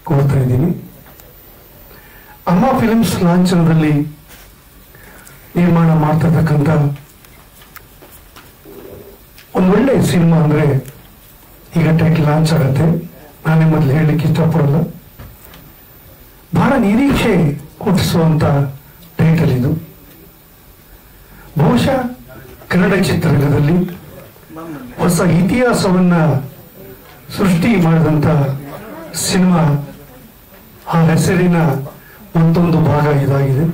ಕೊಡ್ತಾ ಇದ್ದೀನಿ. ಅಮ್ಮ ಫಿಲ್ಮ್ಸ್ ಲಾಂಛನದಲ್ಲಿ ನಿರ್ಮಾಣ ಮಾಡ್ತಿರ್ತಕ್ಕಂಥ ಒಂದೊಳ್ಳೆ ಸಿನಿಮಾ ಅಂದ್ರೆ ಈಗ ಟೈಟಲ್ ಲಾಂಚ್ ಆಗತ್ತೆ. ನಾನೇ ಮೊದಲು ಹೇಳಲಿಕ್ಕೆ ಇಷ್ಟಪಡಲ್ಲ. ಬಹಳ ನಿರೀಕ್ಷೆ ಹುಟ್ಟಿಸುವಂತ ಟೈಟಲ್ ಇದು. ಬಹುಶಃ ಕನ್ನಡ ಚಿತ್ರರಂಗದಲ್ಲಿ ಹೊಸ ಇತಿಹಾಸವನ್ನ ಸೃಷ್ಟಿ ಮಾಡಿದಂತ ಸಿನಿಮಾ, ಆ ಹೆಸರಿನ ಮತ್ತೊಂದು ಭಾಗ ಇದಾಗಿದೆ.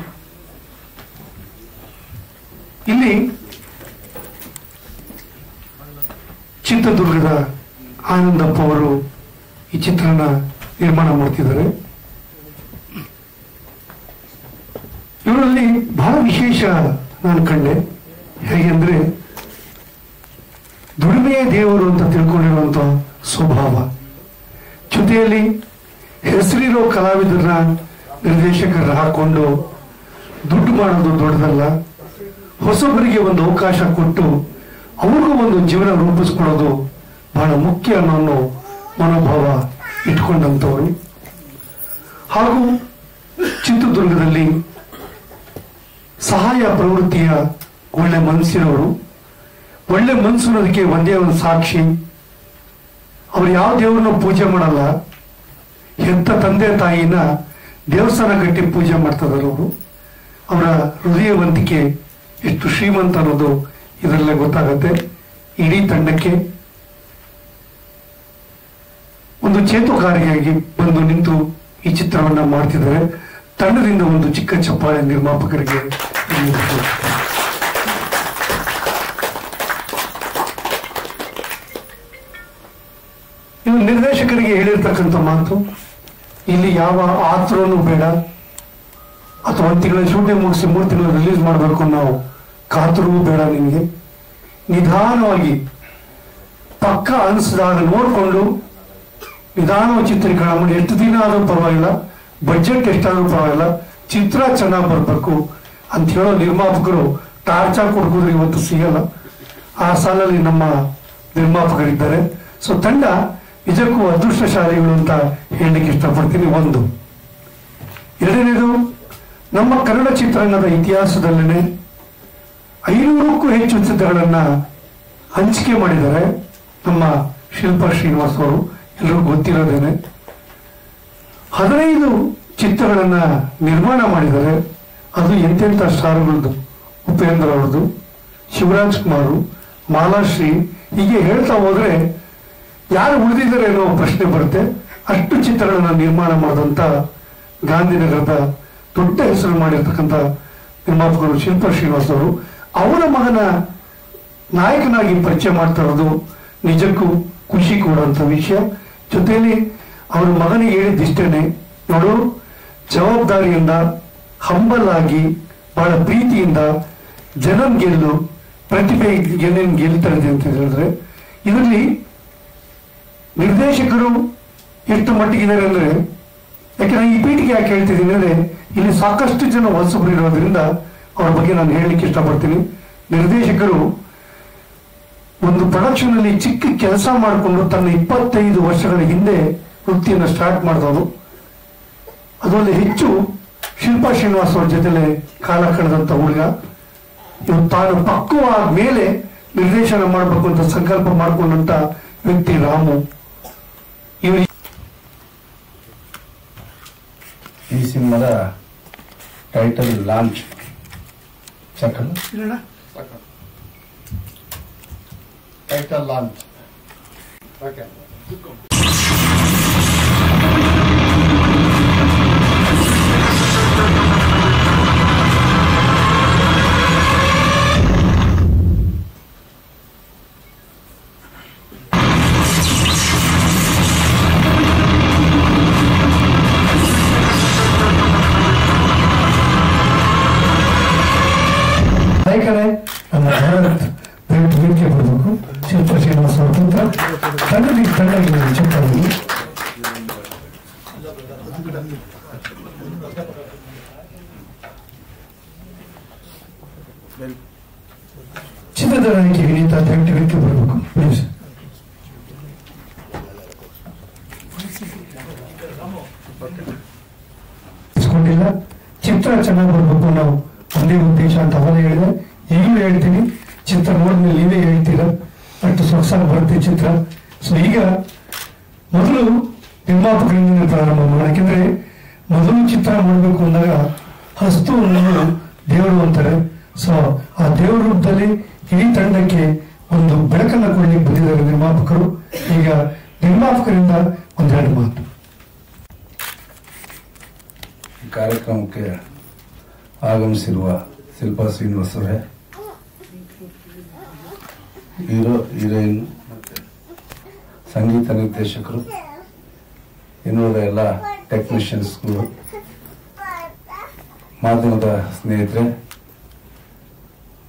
ಇಲ್ಲಿ ಚಿತ್ರದುರ್ಗದ ಆನಂದಪ್ಪ ಅವರು ಈ ಚಿತ್ರನ ನಿರ್ಮಾಣ ಮಾಡ್ತಿದ್ದಾರೆ. ಇವರಲ್ಲಿ ಬಹಳ ವಿಶೇಷ ನಾನು ಕಂಡೆ. ಹೇಗೆಂದ್ರೆ ದುಡಿಮೆಯೇ ದೇವರು ಅಂತ ತಿಳ್ಕೊಂಡಿರುವಂತ ಸ್ವಭಾವ, ಜೊತೆಯಲ್ಲಿ ಹೆಸರಿರೋ ಕಲಾವಿದರನ್ನ ನಿರ್ದೇಶಕರ ಹಾಕೊಂಡು ದುಡ್ಡು ಮಾಡೋದು ದೊಡ್ಡದಲ್ಲ, ಹೊಸಬರಿಗೆ ಒಂದು ಅವಕಾಶ ಕೊಟ್ಟು ಅವ್ರಿಗೂ ಒಂದು ಜೀವನ ರೂಪಿಸ್ಕೊಡೋದು ಬಹಳ ಮುಖ್ಯ ಅನ್ನೋ ಮನೋಭಾವ ಇಟ್ಕೊಂಡಂಥವ್ರು. ಹಾಗೂ ಚಿತ್ರದುರ್ಗದಲ್ಲಿ ಸಹಾಯ ಪ್ರವೃತ್ತಿಯ ಒಳ್ಳೆ ಮನಸ್ಸಿನವರು. ಒಳ್ಳೆ ಮನಸ್ಸು ಅನ್ನೋದಕ್ಕೆ ಒಂದೇ ಒಂದು ಸಾಕ್ಷಿ, ಅವ್ರು ಯಾವ ದೇವ್ರನ್ನ ಪೂಜೆ ಮಾಡಲ್ಲ, ಎಂತ ತಂದೆ ತಾಯಿನ ದೇವಸ್ಥಾನ ಕಟ್ಟಿ ಪೂಜೆ ಮಾಡ್ತಿದ್ದಾರೆ ಅವರು. ಅವರ ಹೃದಯವಂತಿಕೆ ಎಷ್ಟು ಶ್ರೀಮಂತ ಅನ್ನೋದು ಇದರಲ್ಲೇ ಗೊತ್ತಾಗತ್ತೆ. ಇಡೀ ತಂಡಕ್ಕೆ ಒಂದು ಚೇತುಕಾರಿಯಾಗಿ ಬಂದು ನಿಂತು ಈ ಚಿತ್ರವನ್ನ ಮಾಡ್ತಿದ್ದಾರೆ. ತಂಡದಿಂದ ಒಂದು ಚಿಕ್ಕ ಚಪ್ಪಾಳೆ ನಿರ್ಮಾಪಕರಿಗೆ. ಇನ್ನು ನಿರ್ದೇಶಕರಿಗೆ ಹೇಳಿರ್ತಕ್ಕಂಥ ಮಾತು, ಇಲ್ಲಿ ಯಾವ ಆತುರನೂ ಬೇಡ, ಅಥವಾ 1 ತಿಂಗಳ ಶೂಟಿಂಗ್ ಮುಗಿಸಿ 3 ತಿಂಗಳು ರಿಲೀಸ್ ಮಾಡಬೇಕು ನಾವು ಕಾತುರವೂ ಬೇಡ. ನಿಮಗೆ ನಿಧಾನವಾಗಿ ಪಕ್ಕ ಅನಿಸಿದಾಗ ನೋಡಿಕೊಂಡು ನಿಧಾನವಾಗಿ ಚಿತ್ರೀಕರಣ ಮಾಡಿ. ಎಷ್ಟು ದಿನ ಆದ್ರೂ ಪರವಾಗಿಲ್ಲ, ಬಜೆಟ್ ಎಷ್ಟಾದ್ರೂ ಪರವಾಗಿಲ್ಲ, ಚಿತ್ರ ಚೆನ್ನಾಗಿ ಬರ್ಬೇಕು ಅಂತ ಹೇಳೋ ನಿರ್ಮಾಪಕರು ಟಾರ್ಚರ್ ಕೊಡ್ಕೋದ್ರೆ ಇವತ್ತು ಸಿಗಲ್ಲ. ಆ ಸಾಲಲ್ಲಿ ನಮ್ಮ ನಿರ್ಮಾಪಕರಿದ್ದಾರೆ. ಸೊ ತಂಡ ನಿಜಕ್ಕೂ ಅದೃಷ್ಟಶಾಲಿಗಳು ಅಂತ ಹೇಳಲಿಕ್ಕೆ ಇಷ್ಟಪಡ್ತೀನಿ. ಒಂದು. ಎರಡನೇದು, ನಮ್ಮ ಕನ್ನಡ ಚಿತ್ರರಂಗದ ಇತಿಹಾಸದಲ್ಲೇ 500ಕ್ಕೂ ಹೆಚ್ಚು ಚಿತ್ರಗಳನ್ನ ಹಂಚಿಕೆ ಮಾಡಿದ್ದಾರೆ ನಮ್ಮ ಶಿಲ್ಪಾ ಶ್ರೀನಿವಾಸ್ ಅವರು. ಎಲ್ಲರಿಗೂ ಗೊತ್ತಿರೋದೇನೆ. 15 ಚಿತ್ರಗಳನ್ನ ನಿರ್ಮಾಣ ಮಾಡಿದ್ದಾರೆ. ಅದು ಎಂತೆಂಥ ಸ್ಟಾರ್ಗಳದ್ದು, ಉಪೇಂದ್ರ ಅವ್ರದ್ದು, ಶಿವರಾಜ್ ಕುಮಾರ್, ಮಾಲಾಶ್ರೀ, ಹೀಗೆ ಹೇಳ್ತಾ ಹೋದ್ರೆ ಯಾರು ಉಳಿದಿದ್ದಾರೆ ಅನ್ನೋ ಪ್ರಶ್ನೆ ಬರುತ್ತೆ. ಅಷ್ಟು ಚಿತ್ರಗಳನ್ನ ನಿರ್ಮಾಣ ಮಾಡಿದಂತ ಗಾಂಧಿನಗರದ ದೊಡ್ಡ ಹೆಸರು ಮಾಡಿರ್ತಕ್ಕಂಥ ನಿರ್ಮಾಪಕರು ಶಿಲ್ಪಾ ಶ್ರೀನಿವಾಸ್ ಅವರು. ಅವರ ಮಗನ ನಾಯಕನಾಗಿ ಪರಿಚಯ ಮಾಡ್ತಾ ಇರೋದು ನಿಜಕ್ಕೂ ಖುಷಿ ಕೊಡುವಂತ ವಿಷಯ. ಜೊತೆಯಲ್ಲಿ ಅವರ ಮಗನಿಗೆ ಹೇಳಿದಿಷ್ಟೇನೆ, ನೋಡು, ಜವಾಬ್ದಾರಿಯಿಂದ, ಹಂಬಲ್ ಆಗಿ, ಬಹಳ ಪ್ರೀತಿಯಿಂದ ಜನನ್ ಗೆಲ್ಲು, ಪ್ರತಿಭೆ ಏನೇನು ಗೆಲ್ತಾ ಇದೆ ಅಂತ ಹೇಳಿದ್ರೆ, ಇದರಲ್ಲಿ ನಿರ್ದೇಶಕರು ಎಷ್ಟು ಮಟ್ಟಿಗಿದ್ದಾರೆ ಅಂದ್ರೆ, ಯಾಕಂದ್ರೆ ಈ ಪೀಠಿಗೆ ಯಾಕೆ ಹೇಳ್ತಿದ್ದೀನಿ ಅಂದ್ರೆ, ಇಲ್ಲಿ ಸಾಕಷ್ಟು ಜನ ಹೊಸಬರು ಇರೋದ್ರಿಂದ ಅವ್ರ ಬಗ್ಗೆ ನಾನು ಹೇಳಲಿಕ್ಕೆ ಇಷ್ಟಪಡ್ತೀನಿ. ನಿರ್ದೇಶಕರು ಒಂದು ಪ್ರೊಡಕ್ಷನ್ ಅಲ್ಲಿ ಚಿಕ್ಕ ಕೆಲಸ ಮಾಡಿಕೊಂಡು ತನ್ನ 25 ವರ್ಷಗಳ ಹಿಂದೆ ವೃತ್ತಿಯನ್ನು ಸ್ಟಾರ್ಟ್ ಮಾಡಿದವರು. ಅದರಲ್ಲಿ ಹೆಚ್ಚು ಶಿಲ್ಪಾ ಶ್ರೀನಿವಾಸ್ ಅವ್ರ ಜೊತೆಲೆ ಕಾಲ ಕಳೆದಂತ ಹುಡುಗ. ಇವತ್ತು ತಾನು ಪಕ್ವವಾದ ಮೇಲೆ ನಿರ್ದೇಶನ ಮಾಡಬೇಕು ಅಂತ ಸಂಕಲ್ಪ ಮಾಡಿಕೊಂಡಂತ ವ್ಯಕ್ತಿ ರಾಮು. ಈ ಸಿನಿಮಾದ ಟೈಟಲ್ ಲಾಂಚ್ ಟೈಟಲ್ ಲಾಂಚ್ ನಾಯಕರೇ ನಮ್ಮ ಭಾರತ್ ವೇದಿಕೆ ಬರಬೇಕು. ಶಿಲ್ಪಾ ಶ್ರೀನಿವಾಸ್ ಅವ್ರ ತಂಡಕ್ಕೆ ಚಪ್ಪಾಳೆ. ಚಿತ್ರದ ನಾಯಕಿ ವಿನೀತಾ ದಯವಿಟ್ಟು ಬರಬೇಕು ಪ್ಲೀಸ್. ಇಸ್ಕೊಂಡಿಲ್ಲ. ಚಿತ್ರ ಚೆನ್ನಾಗಿ ಬರ್ಬೇಕು, ನಾವು ಒಂದೇ ಉದ್ದೇಶ ಅಂತ ಅವರೇ ಹೇಳಿದೆ. ಈಗಲೂ ಹೇಳ್ತೀನಿ, ಚಿತ್ರ ನೋಡಿದ್ಮೇಲೆ ನೀವೇ ಹೇಳ್ತೀರ ಅಷ್ಟು ಸೊಗಸಾಗಿ ಬರುತ್ತೆ ಚಿತ್ರ. ಸೊ ಈಗ ಮೊದಲು ನಿರ್ಮಾಪಕರಿಂದ ಪ್ರಾರಂಭ ಮಾಡೋಣ. ಯಾಕೆಂದ್ರೆ ಮೊದಲು ಚಿತ್ರ ಮಾಡಬೇಕು ಅಂದಾಗ ಹಸ್ತು ಅನ್ನೋದು ದೇವರು ಅಂತಾರೆ. ಸೊ ಆ ದೇವರ ರೂಪದಲ್ಲಿ ಇಡೀ ತಂಡಕ್ಕೆ ಒಂದು ಬೆಳಕನ್ನ ಕೊಡ್ಲಿಕ್ಕೆ ಬಂದಿದ್ದಾರೆ ನಿರ್ಮಾಪಕರು. ಈಗ ನಿರ್ಮಾಪಕರಿಂದ ಒಂದೆರಡು ಮಾತು. ಕಾರ್ಯಕ್ರಮಕ್ಕೆ ಆಗಮಿಸಿರುವ ಶಿಲ್ಪಾ ಶ್ರೀನಿವಾಸ್ ಅವರೇ, ಹೀರೋ ಹೀರೋಯಿನ್, ಸಂಗೀತ ನಿರ್ದೇಶಕರು, ಇನ್ನುಳಿದ ಎಲ್ಲ ಟೆಕ್ನಿಷಿಯನ್ಸ್ಗಳು, ಮಾಧ್ಯಮದ ಸ್ನೇಹಿತರೆ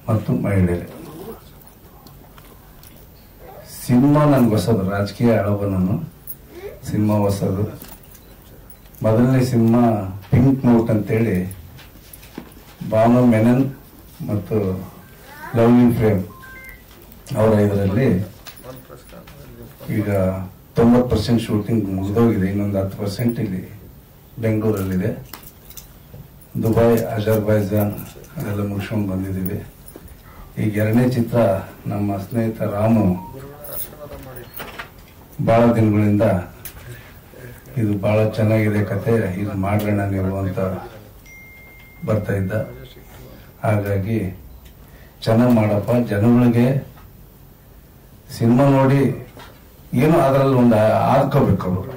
ಮತ್ತು ಮಹಿಳೆಯರೇ, ಸಿನಿಮಾ ನನ್ಗೆ ಹೊಸದು. ರಾಜಕೀಯ ಆಳವ ನಾನು. ಸಿನಿಮಾ ಹೊಸದು. ಮೊದಲನೇ ಸಿನಿಮಾ ಪಿಂಕ್ ನೋಟ್ ಅಂತೇಳಿ ಭಾವನಾ ಮೆನನ್ ಮತ್ತು ಲವ್ಲಿ ಫ್ರೇಮ್ ಅವರ ಇದರಲ್ಲಿ ಈಗ 90% ಶೂಟಿಂಗ್ ಮುಗಿದೋಗಿದೆ. ಇನ್ನೊಂದು 10% ಇಲ್ಲಿ ಬೆಂಗಳೂರಲ್ಲಿದೆ. ದುಬೈ, ಅಜರ್ಬೈಜಾನ್ ಅದೆಲ್ಲ ಮುಗಿಸ್ಕೊಂಡು ಬಂದಿದ್ದೀವಿ. ಈಗ ಎರಡನೇ ಚಿತ್ರ ನಮ್ಮ ಸ್ನೇಹಿತ ರಾಮು ಬಹಳ ದಿನಗಳಿಂದ ಇದು ಬಹಳ ಚೆನ್ನಾಗಿದೆ ಕತೆ, ಇದು ಮಾಡೋಣ ನೀವು ಅಂತ ಬರ್ತಾ ಇದ್ದ. ಹಾಗಾಗಿ ಚೆನ್ನಾಗಿ ಮಾಡಪ್ಪ, ಜನಗಳಿಗೆ ಸಿನಿಮಾ ನೋಡಿ ಏನೋ ಅದರಲ್ಲಿ ಒಂದು ಆರ್ಕೋಬೇಕು, ಅವರು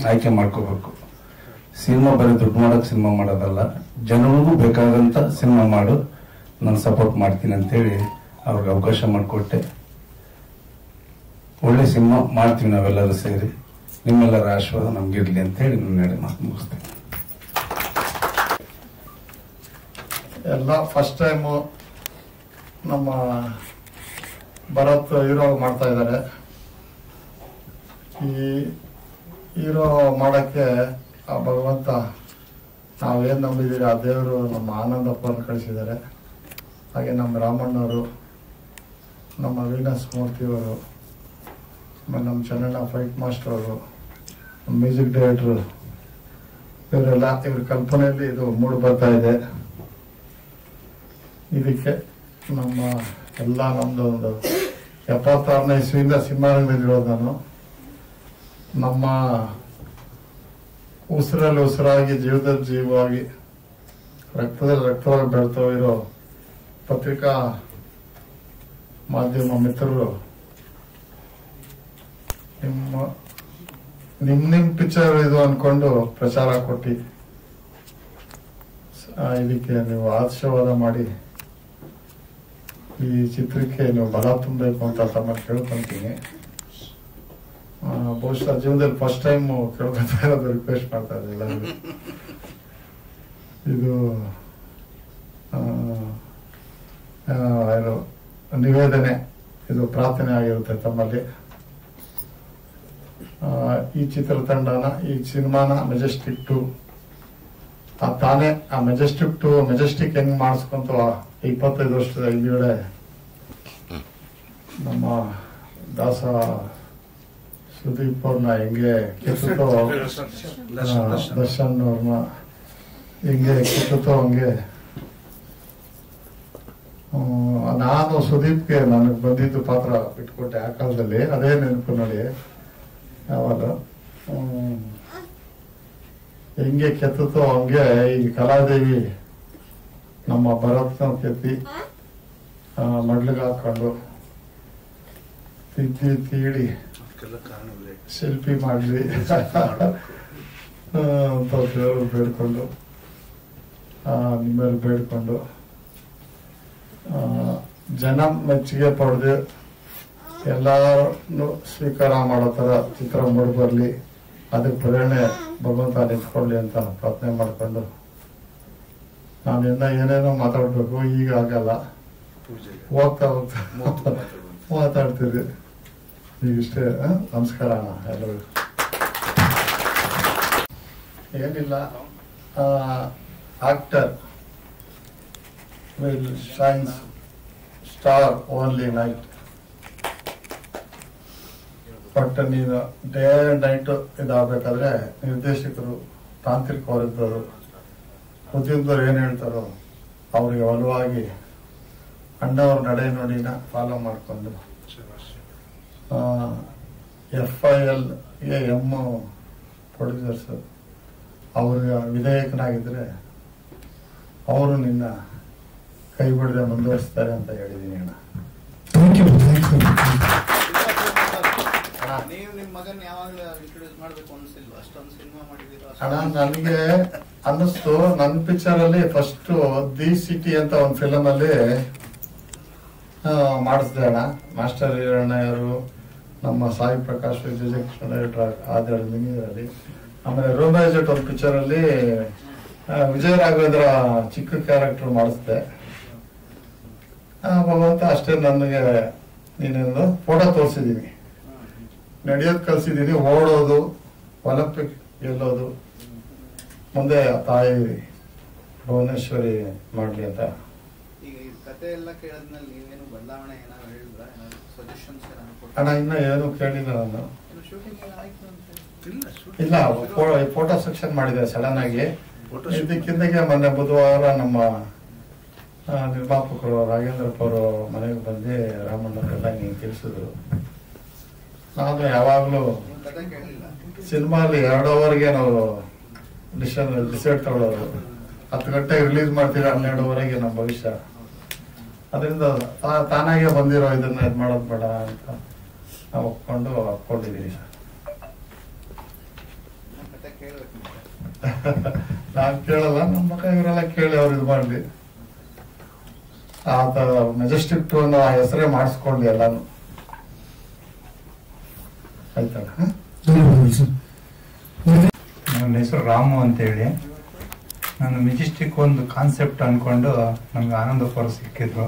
ಆಯ್ಕೆ ಮಾಡ್ಕೋಬೇಕು. ಸಿನಿಮಾ ಬರೀ ದುಡ್ಡು ಮಾಡೋಕೆ ಸಿನಿಮಾ ಮಾಡೋದಲ್ಲ, ಜನರಿಗೂ ಬೇಕಾದಂತ ಸಿನಿಮಾ ಮಾಡು, ನಾನು ಸಪೋರ್ಟ್ ಮಾಡ್ತೀನಿ ಅಂತೇಳಿ ಅವ್ರಿಗೆ ಅವಕಾಶ ಮಾಡಿಕೊಟ್ಟೆ. ಒಳ್ಳೆ ಸಿನಿಮಾ ಮಾಡ್ತೀವಿ ನಾವೆಲ್ಲರೂ ಸೇರಿ. ನಿಮ್ಮೆಲ್ಲರ ಆಶೀರ್ವಾದ ನಮ್ಗಿರ್ಲಿ ಅಂತ ಹೇಳಿ ನನ್ನ ಮಾತು ಮುಗಿಸ್ತೇನೆ. ಎಲ್ಲ ಫಸ್ಟ್ ಟೈಮು ನಮ್ಮ ಭರತ್ ಹೀರೋ ಮಾಡ್ತಾ ಇದ್ದಾರೆ. ಈ ಹೀರೋ ಮಾಡಕ್ಕೆ ಆ ಭಗವಂತ ನಾವೇನು ನಂಬಿದ್ದೀರಿ ಆ ದೇವರು ನಮ್ಮ ಆನಂದಪ್ಪನ ಕಳಿಸಿದ್ದಾರೆ. ಹಾಗೆ ನಮ್ಮ ರಾಮಣ್ಣವರು, ನಮ್ಮ ವೀನಸ್ ಮೂರ್ತಿಯವರು, ಆಮೇಲೆ ನಮ್ಮ ಚೆನ್ನಣ್ಣ ಫೈಟ್ ಮಾಸ್ಟರ್ ಅವರು, ಮ್ಯೂಸಿಕ್ ಡೈರೆಕ್ಟ್ರು, ಇವರೆಲ್ಲ ಇವ್ರ ಕಲ್ಪನೆಯಲ್ಲಿ ಇದು ಮೂಡಿ ಬರ್ತಾ ಇದೆ. ಇದಕ್ಕೆ ನಮ್ಮ ಎಲ್ಲ ನಮ್ದು ಒಂದು 76ನೇ ಇಸ್ವಿಯಿಂದ ಸಿನಿಮಾರಂಗದಲ್ಲಿರೋದು ನಾನು. ನಮ್ಮ ಉಸಿರಲ್ಲಿ ಉಸಿರಾಗಿ ಜೀವದಲ್ಲಿ ಜೀವವಾಗಿ ರಕ್ತದಲ್ಲಿ ರಕ್ತವಾಗಿ ಬೆಳ್ತಾ ಇರೋ ಪತ್ರಿಕಾ ಮಾಧ್ಯಮ ಮಿತ್ರರು ನಿಮ್ ಪಿಕ್ಚರ್ ಇದು ಅನ್ಕೊಂಡು ಪ್ರಚಾರ ಕೊಟ್ಟು ಇದಕ್ಕೆ ನೀವು ಆಶೀರ್ವಾದ ಮಾಡಿ ಈ ಚಿತ್ರಕ್ಕೆ ನೀವು ಬಲ ತುಂಬಬೇಕು ಅಂತ ತಮ್ಮಲ್ಲಿ ಕೇಳ್ಕೊಂತೀನಿ. ಬಹುಶಃ ಜೀವನದಲ್ಲಿ ಫಸ್ಟ್ ಟೈಮ್ ಕೇಳ್ಕೊತಾ ಇರೋದು, ರಿಕ್ವೆಸ್ಟ್ ಮಾಡ್ತಾ ಇರಲಿಲ್ಲ. ಇದು ನಿವೇದನೆ, ಇದು ಪ್ರಾರ್ಥನೆ ಆಗಿರುತ್ತೆ ತಮ್ಮಲ್ಲಿ. ಈ ಚಿತ್ರತಂಡನ, ಈ ಸಿನಿಮಾನ ಮೆಜೆಸ್ಟಿಕ್ 2 ತಾನೇ ಆ ಮೆಜೆಸ್ಟಿಕ್ ಹೆಂಗ್ ಮಾಡಿಸ್ಕೊಂತ 25 ವರ್ಷದ ಹಿಂದ್ಗಡೆ ನಮ್ಮ ದಾಸ ಸುದೀಪ್ ಅವ್ರನ್ನ ಹೆಂಗೆ ಕಿತ್ತೋ, ದರ್ಶನ್ ಅವ್ರನ್ನ ಹೆಂಗೆ ಕಿತ್ತೋ ಹಂಗೆ ನಾನು ಸುದೀಪ್ಗೆ ನನಗೆ ಬಂದಿದ್ದು ಪಾತ್ರ ಬಿಟ್ಕೊಟ್ಟೆ ಆ ಕಾಲದಲ್ಲಿ. ಅದೇ ನೆನಪು ನೋಡಿ. ಯಾವಾಗ ಹೆಂಗೆ ಕೆತ್ತೋ ಹಂಗೆ ಈ ಕಲಾದೇವಿ ನಮ್ಮ ಭರತ್ನ ಕೆತ್ತಿ ಮಡ್ಲಿಗೆ ಹಾಕೊಂಡು ತೀಡಿ ಶಿಲ್ಪಿ ಮಾಡ್ಲಿ ಅಂತ ದೇವರು ಬೇಡ್ಕೊಂಡು ನಿಮ್ಮಲ್ಲಿ ಬೇಡ್ಕೊಂಡು ಜನ ಮೆಚ್ಚುಗೆ ಪಡೆದು ಎಲ್ಲಾರು ಸ್ವೀಕಾರ ಮಾಡೋ ತರ ಚಿತ್ರ ಮೂಡಿ ಬರ್ಲಿ, ಅದಕ್ಕೆ ಪ್ರೇರಣೆ ಭಗವಂತ ನಿಂತ್ಕೊಳ್ಳಿ ಅಂತ ಪ್ರಾರ್ಥನೆ ಮಾಡ್ಕೊಂಡು ನಾನು ಏನೇನೋ ಮಾತಾಡ್ಬೇಕು. ಈಗ ಆಗಲ್ಲ, ಹೋಗ್ತಾ ಮಾತಾಡ್ತೀರಿ. ಈಗಿಷ್ಟೇ. ನಮಸ್ಕಾರ ಅಣ್ಣ ಎಲ್ಲರಿಗೂ. ಏನಿಲ್ಲ, actor will shines star only night. But ನೀನು ಡೇ ಅಂಡ್ ನೈಟ್ ಇದಾಗಬೇಕಾದ್ರೆ ನಿರ್ದೇಶಕರು, ತಾಂತ್ರಿಕವರಿದ್ದವರು, ಉದ್ಯಮದವ್ರು ಏನು ಹೇಳ್ತಾರೋ ಅವ್ರಿಗೆ ಒಲವಾಗಿ ಅಣ್ಣವ್ರ ನಡೆ ನುಡಿನ ಫಾಲೋ ಮಾಡಿಕೊಂಡು FIL ಎಮ್ ಪ್ರೊಡ್ಯೂಸರ್ಸ್ ಅವ್ರಿಗೆ ವಿಧೇಯಕನಾಗಿದ್ರೆ ಅವರು ನಿನ್ನ ಕೈ ಬಿಡದೆ ಮುಂದುವರಿಸ್ತಾರೆ ಅಂತ ಹೇಳಿದೀನಿ ಅಣ್ಣ. ಅಣ್ಣ ನನಗೆ ಅನ್ನಿಸ್ತು, ನನ್ನ ಪಿಕ್ಚರ್ ಅಲ್ಲಿ ಫಸ್ಟ್ ದಿ ಸಿಟಿ ಅಂತ ಒಂದು ಫಿಲಮ್ ಅಲ್ಲಿ ಮಾಡಿಸ್ದೆ ಅಣ್ಣ. ಮಾಸ್ಟರ್ ಹಿರಣ್ಣಯ್ಯರು, ನಮ್ಮ ಸಾಯಿ ಪ್ರಕಾಶ್, ವಿಜಯಕೃಷ್ಣ ಡೈರೆಕ್ಟರ್ ಆದ ಮಿನಿರಲ್ಲಿ. ಆಮೇಲೆ ರೋಮೇಜ್ ಒಂದು ಪಿಕ್ಚರ್ ಅಲ್ಲಿ ವಿಜಯ ರಾಘವೇಂದ್ರ ಚಿಕ್ಕ ಕ್ಯಾರೆಕ್ಟರ್ ಮಾಡಿಸ್ದೆ. ಭಗವಂತ ಅಷ್ಟೇ ನನಗೆ ನೀನೊಂದು ಫೋಟೋ ತೋರಿಸಿದೀನಿ, ನಡೆಯೋದು ಕಲ್ಸಿದೀನಿ, ಓಡೋದು, ಒಲಿಂಪಿಕ್ ಗೆಲ್ಲೋದು, ಮುಂದೆ ತಾಯಿ ಭುವನೇಶ್ವರಿ ಮಾಡ್ಲಿ ಅಂತ. ಅಣ್ಣ ಇನ್ನ ಏನು ಕೇಳಿಲ್ಲ ನಾನು. ಇಲ್ಲ, ಫೋಟೋ ಸೆಕ್ಷನ್ ಮಾಡಿದೆ ಸಡನ್ ಆಗಿ. ಇದಕ್ಕಿಂದಕ್ಕೆ ಮೊನ್ನೆ ಬುಧವಾರ ನಮ್ಮ ನಿರ್ಮಾಪಕರು ರಾಘೇಂದ್ರಪ್ಪ ಅವರು ಮನೆಗೆ ಬಂದು ರಾಮಣ್ಣವರೆಲ್ಲ ಹಿಂಗೆ ತಿಳಿಸಿದ್ರು. ನಾನು ಯಾವಾಗ್ಲೂ ಸಿನಿಮಾಲಿ 2 ಅವರ್ಗೆ ನಾವು ಡಿಸೈಡ್ ತಗೊಳ್ಳೋರು. 10 ಗಂಟೆಗೆ ರಿಲೀಸ್ ಮಾಡ್ತೀವಿ, 12ವರೆಗೆ ನಮ್ಮ ಭವಿಷ್ಯ. ಅದರಿಂದ ತಾನಾಗೆ ಬಂದಿರೋ ಇದನ್ನ ಇದು ಮಾಡೋದು ಬೇಡ ಅಂತ ನಾವು ಒಪ್ಕೊಂಡು ಹಾಕೊಂಡಿದೀವಿ ಸರ್. ನಾನ್ ಕೇಳಲ್ಲ, ನಮ್ಮ ಮಗ ಇವರೆಲ್ಲ ಕೇಳಿ ಅವ್ರು ಇದು ಮಾಡ್ಲಿ. ಆತ ಮೆಜೆಸ್ಟಿಕ್ 2 ಅನ್ನೋ ಹೆಸರೇ ಮಾಡಿಸ್ಕೊಂಡ್ಲಿ ಎಲ್ಲಾನು. ಆಯ್ತಲ್ಲ. ನನ್ನ ಹೆಸರು ರಾಮು ಅಂತೇಳಿ. ನಾನು ಮೆಜೆಸ್ಟಿಕ್ ಒಂದು ಕಾನ್ಸೆಪ್ಟ್ ಅನ್ಕೊಂಡು ನಮ್ಗೆ ಆನಂದಪ್ಪ ಅವರು ಸಿಕ್ಕಿದ್ರು.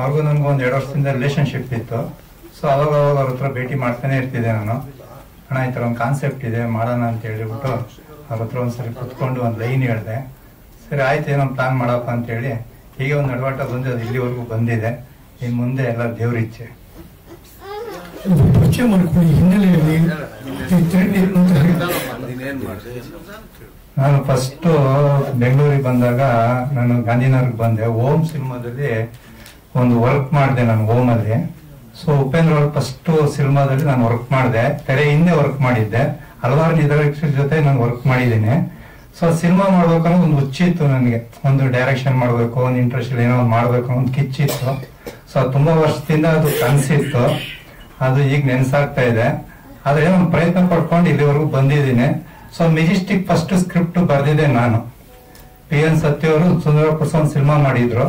ಅವ್ರಿಗೂ ನಮ್ಗೆ ಒಂದು 2 ವರ್ಷದಿಂದ ರಿಲೇಶನ್ಶಿಪ್ ಇತ್ತು. ಸೊ ಅವಾಗ ಅವ್ರ ಹತ್ರ ಭೇಟಿ ಮಾಡ್ತಾನೆ ಇರ್ತಿದ್ದೆ ನಾನು. ಅಣ್ಣ ಈ ಥರ ಒಂದು ಕಾನ್ಸೆಪ್ಟ್ ಇದೆ ಮಾಡೋಣ ಅಂತ ಹೇಳಿಬಿಟ್ಟು ಅವ್ರ ಹತ್ರ ಒಂದ್ಸರಿ ಕುತ್ಕೊಂಡು ಒಂದು ಲೈನ್ ಹೇಳಿದೆ. ಸರಿ ಆಯ್ತು, ಏನೋ ಪ್ಲಾನ್ ಮಾಡಪ್ಪ ಅಂತೇಳಿ ಹೀಗೆ ಒಂದು ನಡವಾಟ ಬಂದು ಅದು ಇಲ್ಲಿವರೆಗೂ ಬಂದಿದೆ. ಇನ್ನು ಮುಂದೆ ಎಲ್ಲ ದೇವ್ರ ಇಚ್ಛೆ. ಪರಿಚಯ ಮಾಡ್ಕೊಳ್ಳಿ ಹಿನ್ನೆಲೆಯಲ್ಲಿ. ನಾನು ಫಸ್ಟ್ ಬೆಂಗಳೂರಿಗೆ ಬಂದಾಗ ನಾನು ಗಾಂಧಿನಗರ್ಗೆ ಬಂದೆ. ಓಂ ಸಿನಿಮಾದಲ್ಲಿ ಒಂದು ವರ್ಕ್ ಮಾಡಿದೆ ನಾನು ಓಮಲ್ಲಿ. ಸೊ ಉಪೇಂದ್ರ ಅವ್ರ ಫಸ್ಟ್ ಸಿನಿಮಾದಲ್ಲಿ ನಾನು ವರ್ಕ್ ಮಾಡಿದೆ. ತೆರೆ ಹಿಂದೆ ವರ್ಕ್ ಮಾಡಿದ್ದೆ. ಹಲವಾರು ನಿರ್ದೇಶಕರ ಜೊತೆ ನಾನು ವರ್ಕ್ ಮಾಡಿದ್ದೀನಿ. ಸೊ ಸಿನಿಮಾ ಮಾಡ್ಬೇಕನ್ನೋ ಒಂದು ಹುಚ್ಚಿತ್ತು ನನಗೆ. ಒಂದು ಡೈರೆಕ್ಷನ್ ಮಾಡಬೇಕು, ಒಂದು ಇಂಟ್ರೆಸ್ಟ್ ಏನೋ ಒಂದು ಮಾಡ್ಬೇಕು ಒಂದು ಕಿಚ್ಚಿತ್ತು. ಸೊ ತುಂಬಾ ವರ್ಷದಿಂದ ಅದು ಕನಸಿತ್ತು. ಅದು ಈಗ ನೆನ್ಸಾಗ್ತಾ ಇದೆ. ಆದ್ರೆ ಏನೋ ಒಂದು ಪ್ರಯತ್ನ ಪಡ್ಕೊಂಡು ಇಲ್ಲಿವರೆಗೂ ಬಂದಿದ್ದೀನಿ. ಸೊ ಮೆಜೆಸ್ಟಿಕ್ ಫಸ್ಟ್ ಸ್ಕ್ರಿಪ್ಟ್ ಬರ್ದಿದೆ ನಾನು. PN ಸತ್ಯ ಅವರು ಸುಂದರಪುರ ಒಂದು ಸಿನಿಮಾ ಮಾಡಿದ್ರು.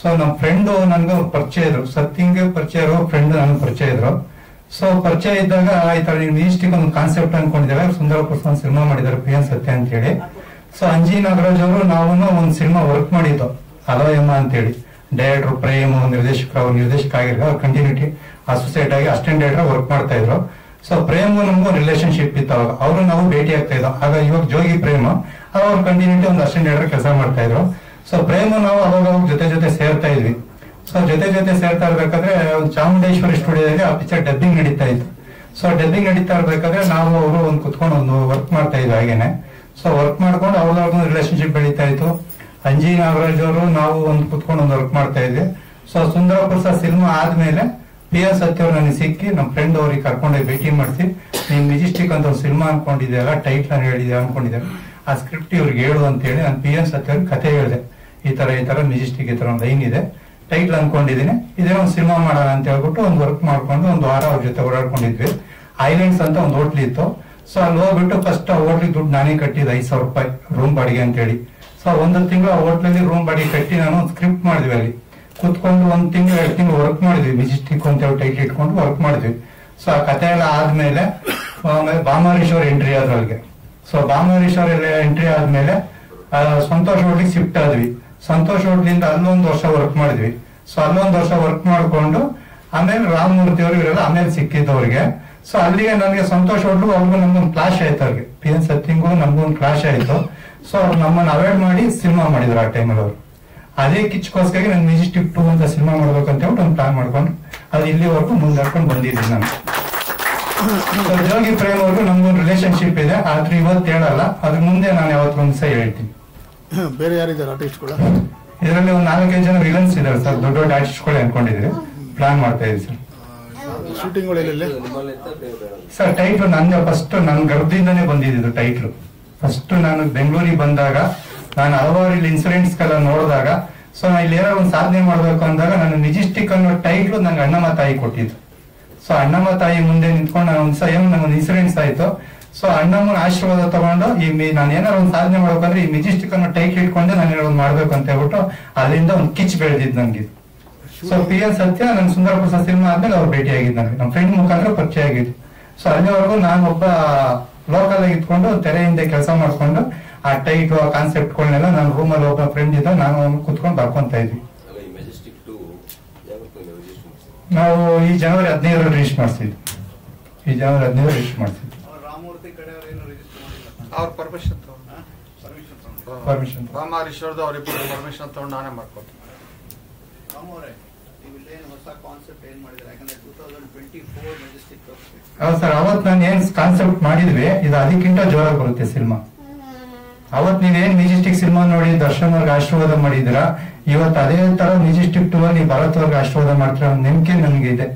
ಸೊ ನಮ್ಮ ಫ್ರೆಂಡು ನನ್ಗೆ ಪರಿಚಯ ಇದ್ರು, ಸತ್ಯಂಗೆ ಪರಿಚಯ ಇರೋ ಫ್ರೆಂಡ್ ನನ್ಗೆ ಪರಿಚಯ ಇದ್ರು. ಸೊ ಪರಿಚಯ ಇದ್ದಾಗ ಈ ತರ ನೀವು ಮೆಜೆಸ್ಟಿಕ್ ಒಂದು ಕಾನ್ಸೆಪ್ಟ್ ಅನ್ಕೊಂಡಿದ್ದೇವೆ, ಸುಂದರಪುರ ಒಂದು ಸಿನಿಮಾ ಮಾಡಿದ್ದಾರೆ PN ಸತ್ಯ ಅಂತ ಹೇಳಿ. ಸೊ ಅಂಜಿ ನಾಗರಾಜ್ ಅವರು ನಾವು ಒಂದು ಸಿನಿಮಾ ವರ್ಕ್ ಮಾಡಿದ್ದು ಅಲಯಮ್ಮ ಅಂತೇಳಿ. ಡೈರೆಕ್ಟರ್ ಪ್ರೇಮ್ ನಿರ್ದೇಶಕರು, ಅವ್ರು ನಿರ್ದೇಶಕ ಆಗಿರೋ, ಅವ್ರು ಕಂಟಿನ್ಯೂಟಿ ಅಸೋಸಿಯೇಟ್ ಆಗಿ ಅಸಿಸ್ಟೆಂಟ್ ಡೈರೆಕ್ಟರ್ ವರ್ಕ್ ಮಾಡ್ತಾ ಇದ್ರು. ಸೊ ಪ್ರೇಮ್ಗೂ ನಮಗೂ ರಿಲೇಶನ್ಶಿಪ್ ಇತ್ತು ಅವಾಗ. ಅವರು ನಾವು ಭೇಟಿ ಆಗ್ತಾ ಇದ್ದೋ. ಆಗ ಇವಾಗ ಜೋಗಿ ಪ್ರೇಮ್ ಅವ್ರು ಕಂಟಿನ್ಯೂಟಿ ಒಂದು ಅಸಿಸ್ಟೆಂಟ್ ಡೈರೆಕ್ಟರ್ ಕೆಲಸ ಮಾಡ್ತಾ ಇದ್ರು. ಸೊ ಪ್ರೇಮ್ ನಾವು ಅವಾಗ ಜೊತೆ ಸೇರ್ತಾ ಇದ್ವಿ. ಸೊ ಜೊತೆ ಸೇರ್ತಾ ಇರ್ಬೇಕಾದ್ರೆ ಒಂದು ಚಾಮುಂಡೇಶ್ವರಿ ಸ್ಟುಡಿಯೋದಲ್ಲಿ ಆ ಪಿಕ್ಚರ್ ಡಬ್ಬಿಂಗ್ ನಡೀತಾ ಇತ್ತು. ಸೊ ಡಬ್ಬಿಂಗ್ ನಡೀತಾ ಇರ್ಬೇಕಾದ್ರೆ ನಾವು ಅವರು ಒಂದು ಕುತ್ಕೊಂಡು ಒಂದು ವರ್ಕ್ ಮಾಡ್ತಾ ಇದ್ವಿ ಹಾಗೇನೆ. ಸೊ ವರ್ಕ್ ಮಾಡ್ಕೊಂಡು ಅವ್ರವ್ರದ್ದು ರಿಲೇಶನ್ಶಿಪ್ ಬೆಳೀತಾ ಇತ್ತು. ಅಂಜಿ ನಾಗರಾಜ್ ಅವರು ನಾವು ಒಂದು ಕುತ್ಕೊಂಡು ಒಂದು ವರ್ಕ್ ಮಾಡ್ತಾ ಇದ್ವಿ. ಸೊ ಸುಂದರಪುರ ಸಿನಿಮಾ ಆದ್ಮೇಲೆ PN ಸತ್ಯ ಅವ್ರು ನನಗೆ ಸಿಕ್ಕಿ ನಮ್ಮ ಫ್ರೆಂಡ್ ಅವ್ರಿಗೆ ಕರ್ಕೊಂಡೋಗಿ ಭೇಟಿ ಮಾಡಿಸಿ, ನೀನ್ ಮೆಜೆಸ್ಟಿಕ್ ಅಂತ ಒಂದು ಸಿನಿಮಾ ಅನ್ಕೊಂಡಿದ್ಯಲ್ಲ, ಟೈಟ್ಲ್ ನಾನು ಹೇಳಿದ್ದೆ ಅನ್ಕೊಂಡಿದ್ದೆ, ಆ ಸ್ಕ್ರಿಪ್ಟ್ ಇವ್ರಿಗೆ ಹೇಳು ಅಂತ ಹೇಳಿ ನಾನು PN ಸತ್ಯ ಅವ್ರಿಗೆ ಕತೆ ಹೇಳಿದೆ. ಈ ತರ ಮೆಜೆಸ್ಟಿಕ್ ಈ ತರ ಒಂದು ಲೈನ್ ಇದೆ, ಟೈಟ್ಲ್ ಅನ್ಕೊಂಡಿದ್ದೀನಿ, ಇದೇ ಒಂದು ಸಿನಿಮಾ ಮಾಡೋಣ ಅಂತ ಹೇಳ್ಬಿಟ್ಟು ಒಂದು ವರ್ಕ್ ಮಾಡ್ಕೊಂಡು ಒಂದು ವಾರ ಅವ್ರ ಜೊತೆ ಓಡಾಡ್ಕೊಂಡಿದ್ವಿ. ಐಲ್ಯಾಂಡ್ಸ್ ಅಂತ ಒಂದು ಹೋಟ್ಲ್ ಇತ್ತು. ಸೊ ಅಲ್ಲಿ ಹೋಗ್ಬಿಟ್ಟು ಫಸ್ಟ್ ಆ ಹೋಟ್ಲಿಗೆ ದುಡ್ಡು ನಾನೇ ಕಟ್ಟಿದ್ದು 5,000 ರೂಪಾಯಿ ರೂಮ್ ಬಾಡಿಗೆ ಅಂತ ಹೇಳಿ. ಸೊ 1 ತಿಂಗಳು ಆ ಹೋಟ್ಲಲ್ಲಿ ರೂಮ್ ಬಾಡಿಗೆ ಕಟ್ಟಿ ನಾನು ಒಂದು ಸ್ಕ್ರಿಪ್ಟ್ ಮಾಡಿದ್ವಿ. ಅಲ್ಲಿ ಕುತ್ಕೊಂಡು 1 ತಿಂಗಳು 2 ತಿಂಗಳು ವರ್ಕ್ ಮಾಡಿದ್ವಿ. ಮೆಜೆಸ್ಟಿಕ್ ಅಂತ ಹೇಳಿ ಟೈಟ್ಲ್ ಇಟ್ಕೊಂಡು ವರ್ಕ್ ಮಾಡಿದ್ವಿ. ಸೊ ಆ ಕತೆ ಎಲ್ಲ ಆದ್ಮೇಲೆ ಬಾಮಾರೀಶ್ವರ್ ಎಂಟ್ರಿ ಆದ್ರು ಅಲ್ಲಿಗೆ. ಸೊ ಬಾಮಾರೀಶ್ವರ್ ಎಂಟ್ರಿ ಆದ್ಮೇಲೆ ಸಂತೋಷ್ ಹೋಟ್ಲಿಗೆ ಶಿಫ್ಟ್ ಆದ್ವಿ. ಸಂತೋಷ್ ಹೋಟ್ಲಿಂದ ಅಲ್ಲೊಂದು ವರ್ಷ ವರ್ಕ್ ಮಾಡಿದ್ವಿ. ಸೊ ಅಲ್ಲೊಂದು ವರ್ಷ ವರ್ಕ್ ಮಾಡ್ಕೊಂಡು ಆಮೇಲೆ ರಾಮಮೂರ್ತಿ ಅವರು ಇವರೆಲ್ಲ ಆಮೇಲೆ ಸಿಕ್ಕಿದ್ದವ್ರಿಗೆ. ಸೊ ಅಲ್ಲಿಗೆ ನನಗೆ ಸಂತೋಷ ಹೊಡ್ಲು ಅವ್ರಿಗೂ ನಮ್ಗೊಂದು ಕ್ಲಾಶ್ ಆಯ್ತು. ಅವ್ರಿಗೆ PN ಸತ್ಯಂಗೂ ನಮ್ಗೊಂದು ಕ್ಲಾಶ್ ಆಯ್ತು. ಸೊ ಅವ್ರು ನಮ್ಮನ್ನ ಅವಾಯ್ಡ್ ಮಾಡಿ ಸಿನಿಮಾ ಮಾಡಿದ್ರು ಆ ಟೈಮಲ್ಲಿ ಅವರು. ಅದೇ ಕಿಚ್ಕೋಸ್ಕರ ನಾನು ಮೆಜೆಸ್ಟಿಕ್ 2 ಅಂತ ಸಿನಿಮಾ ಮಾಡ್ಬೇಕಂತ ಹೇಳ್ಬಿಟ್ಟು ಒಂದು ಪ್ಲಾನ್ ಮಾಡ್ಕೊಂಡು ಅದು ಇಲ್ಲಿವರೆಗೂ ಮುಂದಾಡ್ಕೊಂಡು ಬಂದಿದ್ದೀನಿ ನಾನು. ಜೋಗಿ ಪ್ರೇಮ್ ಅವ್ರಿಗೂ ನಮ್ಗೊಂದು ರಿಲೇಶನ್ಶಿಪ್ ಇದೆ, ಆದ್ರೆ ಇವತ್ತು ಹೇಳಲ್ಲ, ಅದ್ರ ಮುಂದೆ ನಾನು ಯಾವತ್ತೊಂದು ದಿವಸ ಹೇಳ್ತೀನಿ. ಬೇರೆ ಯಾರಿದ್ದಾರೆ ಆರ್ಟಿಸ್ಟ್ಗಳು? ಇದರಲ್ಲಿ ಒಂದು 4-5 ಜನ ವಿಲನ್ಸ್ ಇದಾರೆ ಸರ್, ದೊಡ್ಡ ದೊಡ್ಡ ಆರ್ಟಿಸ್ಟ್ಗಳು ಅನ್ಕೊಂಡಿದ್ರೆ ಪ್ಲಾನ್ ಮಾಡ್ತಾ ಇದ್ದೀವಿ ಸರ್. ಶೂಟಿಂಗ್ಗಳು ಎಲ್ಲೆಲ್ಲಿ ಸರ್ ಟೈಟ್ಲು ನಂಗೆ ಫಸ್ಟ್ ನನ್ನ ಗರ್ಭದಿಂದನೇ ಬಂದಿದ್ದು ಟೈಟ್ಲು. ಫಸ್ಟ್ ನಾನು ಬೆಂಗಳೂರಿಗೆ ಬಂದಾಗ ನಾನು ಹಲವಾರು ಇಲ್ಲಿ ಇನ್ಸಿಡೆಂಟ್ಸ್ ಗೆಲ್ಲ ನೋಡಿದಾಗ ಸೊ ನಾ ಇಲ್ಲಿ ಏನಾದ್ರು ಒಂದು ಸಾಧನೆ ಮಾಡ್ಬೇಕು ಅಂದಾಗ ನಾನು ಮೆಜೆಸ್ಟಿಕ್ ಅನ್ನೋ ಟೈಟ್ಲು ನಂಗೆ ಅಣ್ಣಮ್ಮ ತಾಯಿ ಕೊಟ್ಟಿದ್ದು. ಸೊ ಅಣ್ಣಮ್ಮ ತಾಯಿ ಮುಂದೆ ನಿಂತ್ಕೊಂಡು ನಾನು ಒಂದ್ಸ ಏನೋ ನಂಗೊಂದು ಇನ್ಸಿಡೆಂಟ್ಸ್ ಆಯ್ತು. ಸೊ ಅಣ್ಣಮ್ಮನ ಆಶೀರ್ವಾದ ತಗೊಂಡು ನಾನು ಏನಾರು ಒಂದು ಸಾಧನೆ ಮಾಡ್ಬೇಕಂದ್ರೆ ಈ ಮೆಜೆಸ್ಟಿಕ್ ಅನ್ನೋ ಟೈಟ್ಲ್ ಇಟ್ಕೊಂಡೆ ನಾನು ಏನಾದ್ರು ಮಾಡ್ಬೇಕು ಅಂತ ಹೇಳ್ಬಿಟ್ಟು ಅಲ್ಲಿಂದ ಒಂದು ಕಿಚ್ ಬೆಳೆದಿದ್ದು ನನ್ಗೆ. ಸೊ PN ಸತ್ಯ ನನ್ನ ಸುಂದರ ಪ್ರಸಾದ್ ಸಿನಿಮಾ ಆದ್ಮೇಲೆ ಅವ್ರು ಭೇಟಿ ಆಗಿದ್ದು ನನಗೆ, ನಮ್ಮ ಫ್ರೆಂಡ್ ಮುಖಾಂತರ ಪರಿಚಯ ಆಗಿದ್ದು. ಸೊ ಅಲ್ಲಿವರೆಗೂ ನಾನು ಒಬ್ಬ ಲೋಕಲ್ ಆಗಿ ಇಟ್ಕೊಂಡು ತೆರೆ ಹಿಂದೆ ಕೆಲಸ ಮಾಡ್ಕೊಂಡು ಆ ಟೈಟ್ ಆ ಕಾನ್ಸೆಪ್ಟ್ಗಳನ್ನೆಲ್ಲ ನಾನು ರೂಮಲ್ಲಿ ಒಬ್ಬ ಫ್ರೆಂಡ್ ಇದ್ದ ನಾನು ಕುತ್ಕೊಂಡು ಬರ್ಕೊಂತ ಇದ್ವಿ. ನಾವು ಈ ಜನವರಿ 15 ರಿಜಿಸ್ಟರ್ ಮಾಡಿಸಿದ್ವಿ. ಅವ್ರ ಪರ್ಮಿಷನ್ ಪರ್ಮಿಷನ್ ರಾಮಹರೀಶ್ವರ್ದು ಅವರಿಬ್ಬರು ಪರ್ಮಿಷನ್ ತಗೊಂಡು ನಾನೇ ಮಾಡ್ಕೊತೀನಿ. ಹೌದು ಸರ್, ಅವತ್ ನಾನು ಏನ್ ಕಾನ್ಸೆಪ್ಟ್ ಮಾಡಿದ್ವಿ ಇದು ಅದಕ್ಕಿಂತ ಜೋರಾಗಿ ಬರುತ್ತೆ ಸಿನಿಮಾ. ಅವತ್ ನೀವೇನ್ ಮೆಜೆಸ್ಟಿಕ್ ಸಿನಿಮಾ ನೋಡಿ ದರ್ಶನ್ ಅವ್ರಿಗೆ ಆಶೀರ್ವಾದ ಮಾಡಿದಿರಾ, ಇವತ್ತು ಅದೇ ತರ ಮೆಜೆಸ್ಟಿಕ್ 2 ಅಲ್ಲಿ ಭರತ್ ಅವ್ರಿಗೆ ಆಶೀರ್ವಾದ ಮಾಡ್ತೀರಾ ಅನ್ನೋ ನಂಬಿಕೆ ನನಗೆ ಇದೆ.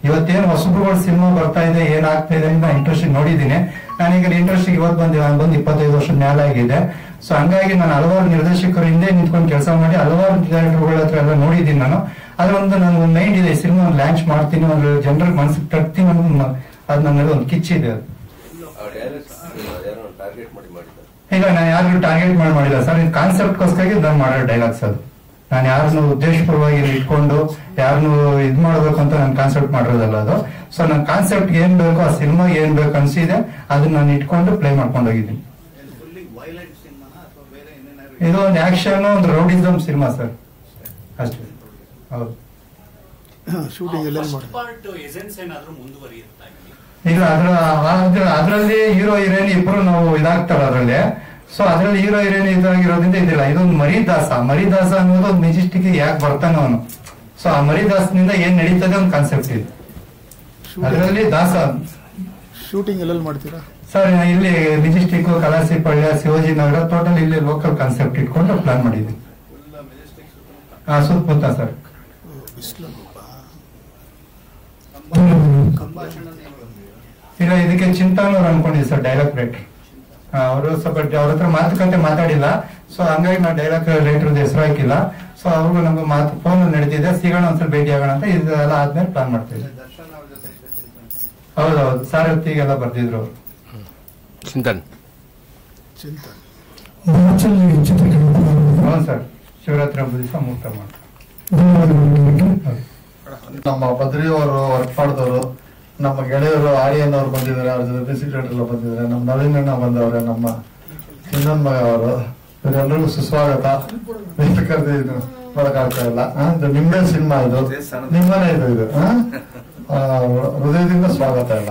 ಇವತ್ತೇನು ಹೊಸಬ್ರುಗಳ ಸಿನಿಮಾ ಬರ್ತಾ ಇದೆ, ಏನಾಗ್ತಾ ಇದೆ ಅಂತ ಇಂಟ್ರೆಸ್ಟ್ ನೋಡಿದ್ದೀನಿ. ನಾನೀಗ ಇಂಡಸ್ಟ್ರಿಗೆ ಇವತ್ತು ಬಂದು 25 ವರ್ಷ ಮ್ಯಾಲ ಆಗಿದೆ. ಸೊ ಹಂಗಾಗಿ ನಾನು ಹಲವಾರು ನಿರ್ದೇಶಕರು ಹಿಂದೆ ನಿಂತ್ಕೊಂಡು ಕೆಲಸ ಮಾಡಿ ಹಲವಾರು ಡೈರೆಕ್ಟರ್ಗಳ ಹತ್ರ ಎಲ್ಲ ನೋಡಿದ್ದೀನಿ ನಾನು. ಅದೊಂದು ನನಗೆ ಮೈಂಡ್ ಇದೆ, ಸಿನಿಮಾ ಲಾಂಚ್ ಮಾಡ್ತೀನಿ, ಒಂದು ಜನರಿಗೆ ಮನಸ್ಸಿಗೆ ತರ್ತೀನಿ, ಅದು ನನ್ನಲ್ಲಿ ಒಂದು ಕಿಚ್ಚಿದೆ. ಅದು ಈಗ ನಾನು ಯಾರಿಗೂ ಟಾರ್ಗೆಟ್ ಮಾಡಿಲ್ಲ ಸರ್, ಕಾನ್ಸೆಪ್ಟ್ಗೋಸ್ಕರ ನಾನು ಮಾಡೋ ಡೈಲಾಗ್ಸ್. ಅದು ನಾನು ಯಾರನ್ನು ಉದ್ದೇಶಪೂರ್ವವಾಗಿ ಇಟ್ಕೊಂಡು ಯಾರನ್ನು ಇದ್ ಮಾಡ್ಬೇಕು ಅಂತ ನಾನು ಕಾನ್ಸೆಪ್ಟ್ ಮಾಡಿರೋದಲ್ಲ ಅದು. ಸೊ ನನ್ನ ಕಾನ್ಸೆಪ್ಟ್ ಏನ್ ಬೇಕು, ಆ ಸಿನಿಮಾಗೆ ಏನ್ ಬೇಕು ಅನ್ಸಿದೆ ಅದನ್ನ ನಾನು ಇಟ್ಕೊಂಡು ಪ್ಲೇ ಮಾಡ್ಕೊಂಡು ಹೋಗಿದ್ದೀನಿ. ಇದು ಒಂದು ಆಕ್ಷನ್, ಒಂದು ರೌಡಿಸಮ್ ಸಿನಿಮಾ ಸರ್, ಅಷ್ಟೇ. ಹೌದು. ಶೂಟಿಂಗ್ ಎಲ್ಲ ಇಲ್ಲ ಅದ್ರಲ್ಲಿ ಹೀರೋ ಹೀರೋಯಿನ್ ಇಬ್ರು ನಾವು ಇದಾಗ್ತಾರ ಅದ್ರಲ್ಲಿ. ಸೊ ಅದ್ರಲ್ಲಿ ಹೀರೋ ಹೀರೋಯಿನ್ ಇದಾಗಿರೋದ್ರಿಂದ ಇದಿಲ್ಲ. ಇದೊಂದು ಮರಿದಾಸ ಅನ್ನೋದು ಒಂದು ಮೆಜೆಸ್ಟಿಕ್ ಯಾಕೆ ಬರ್ತಾನೆ ಅವನು. ಸೊ ಆ ಮರಿದಾಸನಿಂದ ಏನ್ ನಡೀತದೆ ಒಂದು ಕಾನ್ಸೆಪ್ಟ್ ಇದೆ ಅದರಲ್ಲಿ. ದಾಸ ಶೂಟಿಂಗ್ ಎಲ್ಲೆಲ್ಲಿ ಮಾಡ್ತೀರಾ ಸರ್? ಇಲ್ಲಿ ಮೆಜೆಸ್ಟಿಕ್, ಕಲಾಸಿಪಳ್ಯ, ಶಿವಾಜಿ ನಗರ, ಟೋಟಲ್ ಇಲ್ಲಿ ಲೋಕಲ್ ಕಾನ್ಸೆಪ್ಟ್ ಇಟ್ಕೊಂಡು ಪ್ಲಾನ್ ಮಾಡಿದ್ವಿ. ಸುತ್ತಮುತ್ತ ಸರ್. ಈಗ ಇದಕ್ಕೆ ಚಿಂತಾನವ್ರು ಅನ್ಕೊಂಡಿದ್ವಿ ಸರ್, ಡೈಲಾಗ್ ರೈಟರ್. ಅವರು ಸ್ವಲ್ಪ ಅವ್ರ ಹತ್ರ ಮಾತುಕತೆ ಮಾತಾಡಿಲ್ಲ. ಸೊ ಹಂಗಾಗಿ ನಾವು ಡೈಲಾಗ್ ರೈಟರ್ ಹೆಸರು ಹಾಕಿಲ್ಲ. ಸೊ ಅವ್ರಿಗೂ ನಮ್ಗೆ ಮಾತು ಫೋನ್ ನಡೀತಿದೆ, ಸಿಗೋಣ ಒಂದ್ಸಲ ಭೇಟಿ ಆಗೋಣ ಅಂತ. ಇದೆಲ್ಲ ಆದ್ಮೇಲೆ ಪ್ಲಾನ್ ಮಾಡ್ತಿದ್ವಿ. ಹೌದೌದು, ಸಾರಥಿಗೆಲ್ಲ ಬರ್ತಿದ್ರು ಅವರು. ಚಿಂತನ್ ಹೌದು ಸರ್, ಶಿವರಾತ್ರಿ ಹಬ್ಬದ ದಿವಸ ಮುಹೂರ್ತ ಮಾಡ್ತಾರೆ. ನಮ್ಮ ಬದ್ರಿಯವರು ವರ್ಕ್ ಮಾಡಿದವರು, ನಮ್ಮ ಗೆಳೆಯರು ಆರ್ಯನ್ ಅವರು ಬಂದಿದ್ದಾರೆ, ಅವ್ರ ಜೊತೆ ಸೀಕ್ರೆಟ್ ಎಲ್ಲ ಬಂದಿದ್ದಾರೆ, ನಮ್ಮ ನವೀನ್ ಅಣ್ಣ ಬಂದವ್ರೆ, ನಮ್ಮ ಚಿನ್ನನ್ ಮಗ ಅವರು, ಇವರೆಲ್ಲರಿಗೂ ಸುಸ್ವಾಗತ. ಕರೆದಿದ್ದು ನೋಡಕ್ಕಾಗ್ತಾ ಇಲ್ಲ. ಇದು ನಿಮ್ಮದೇ ಸಿನಿಮಾ, ಇದು ನಿಮ್ಮನೇ ಇದು ಹೃದಯದಿಂದ ಸ್ವಾಗತ ಎಲ್ಲ.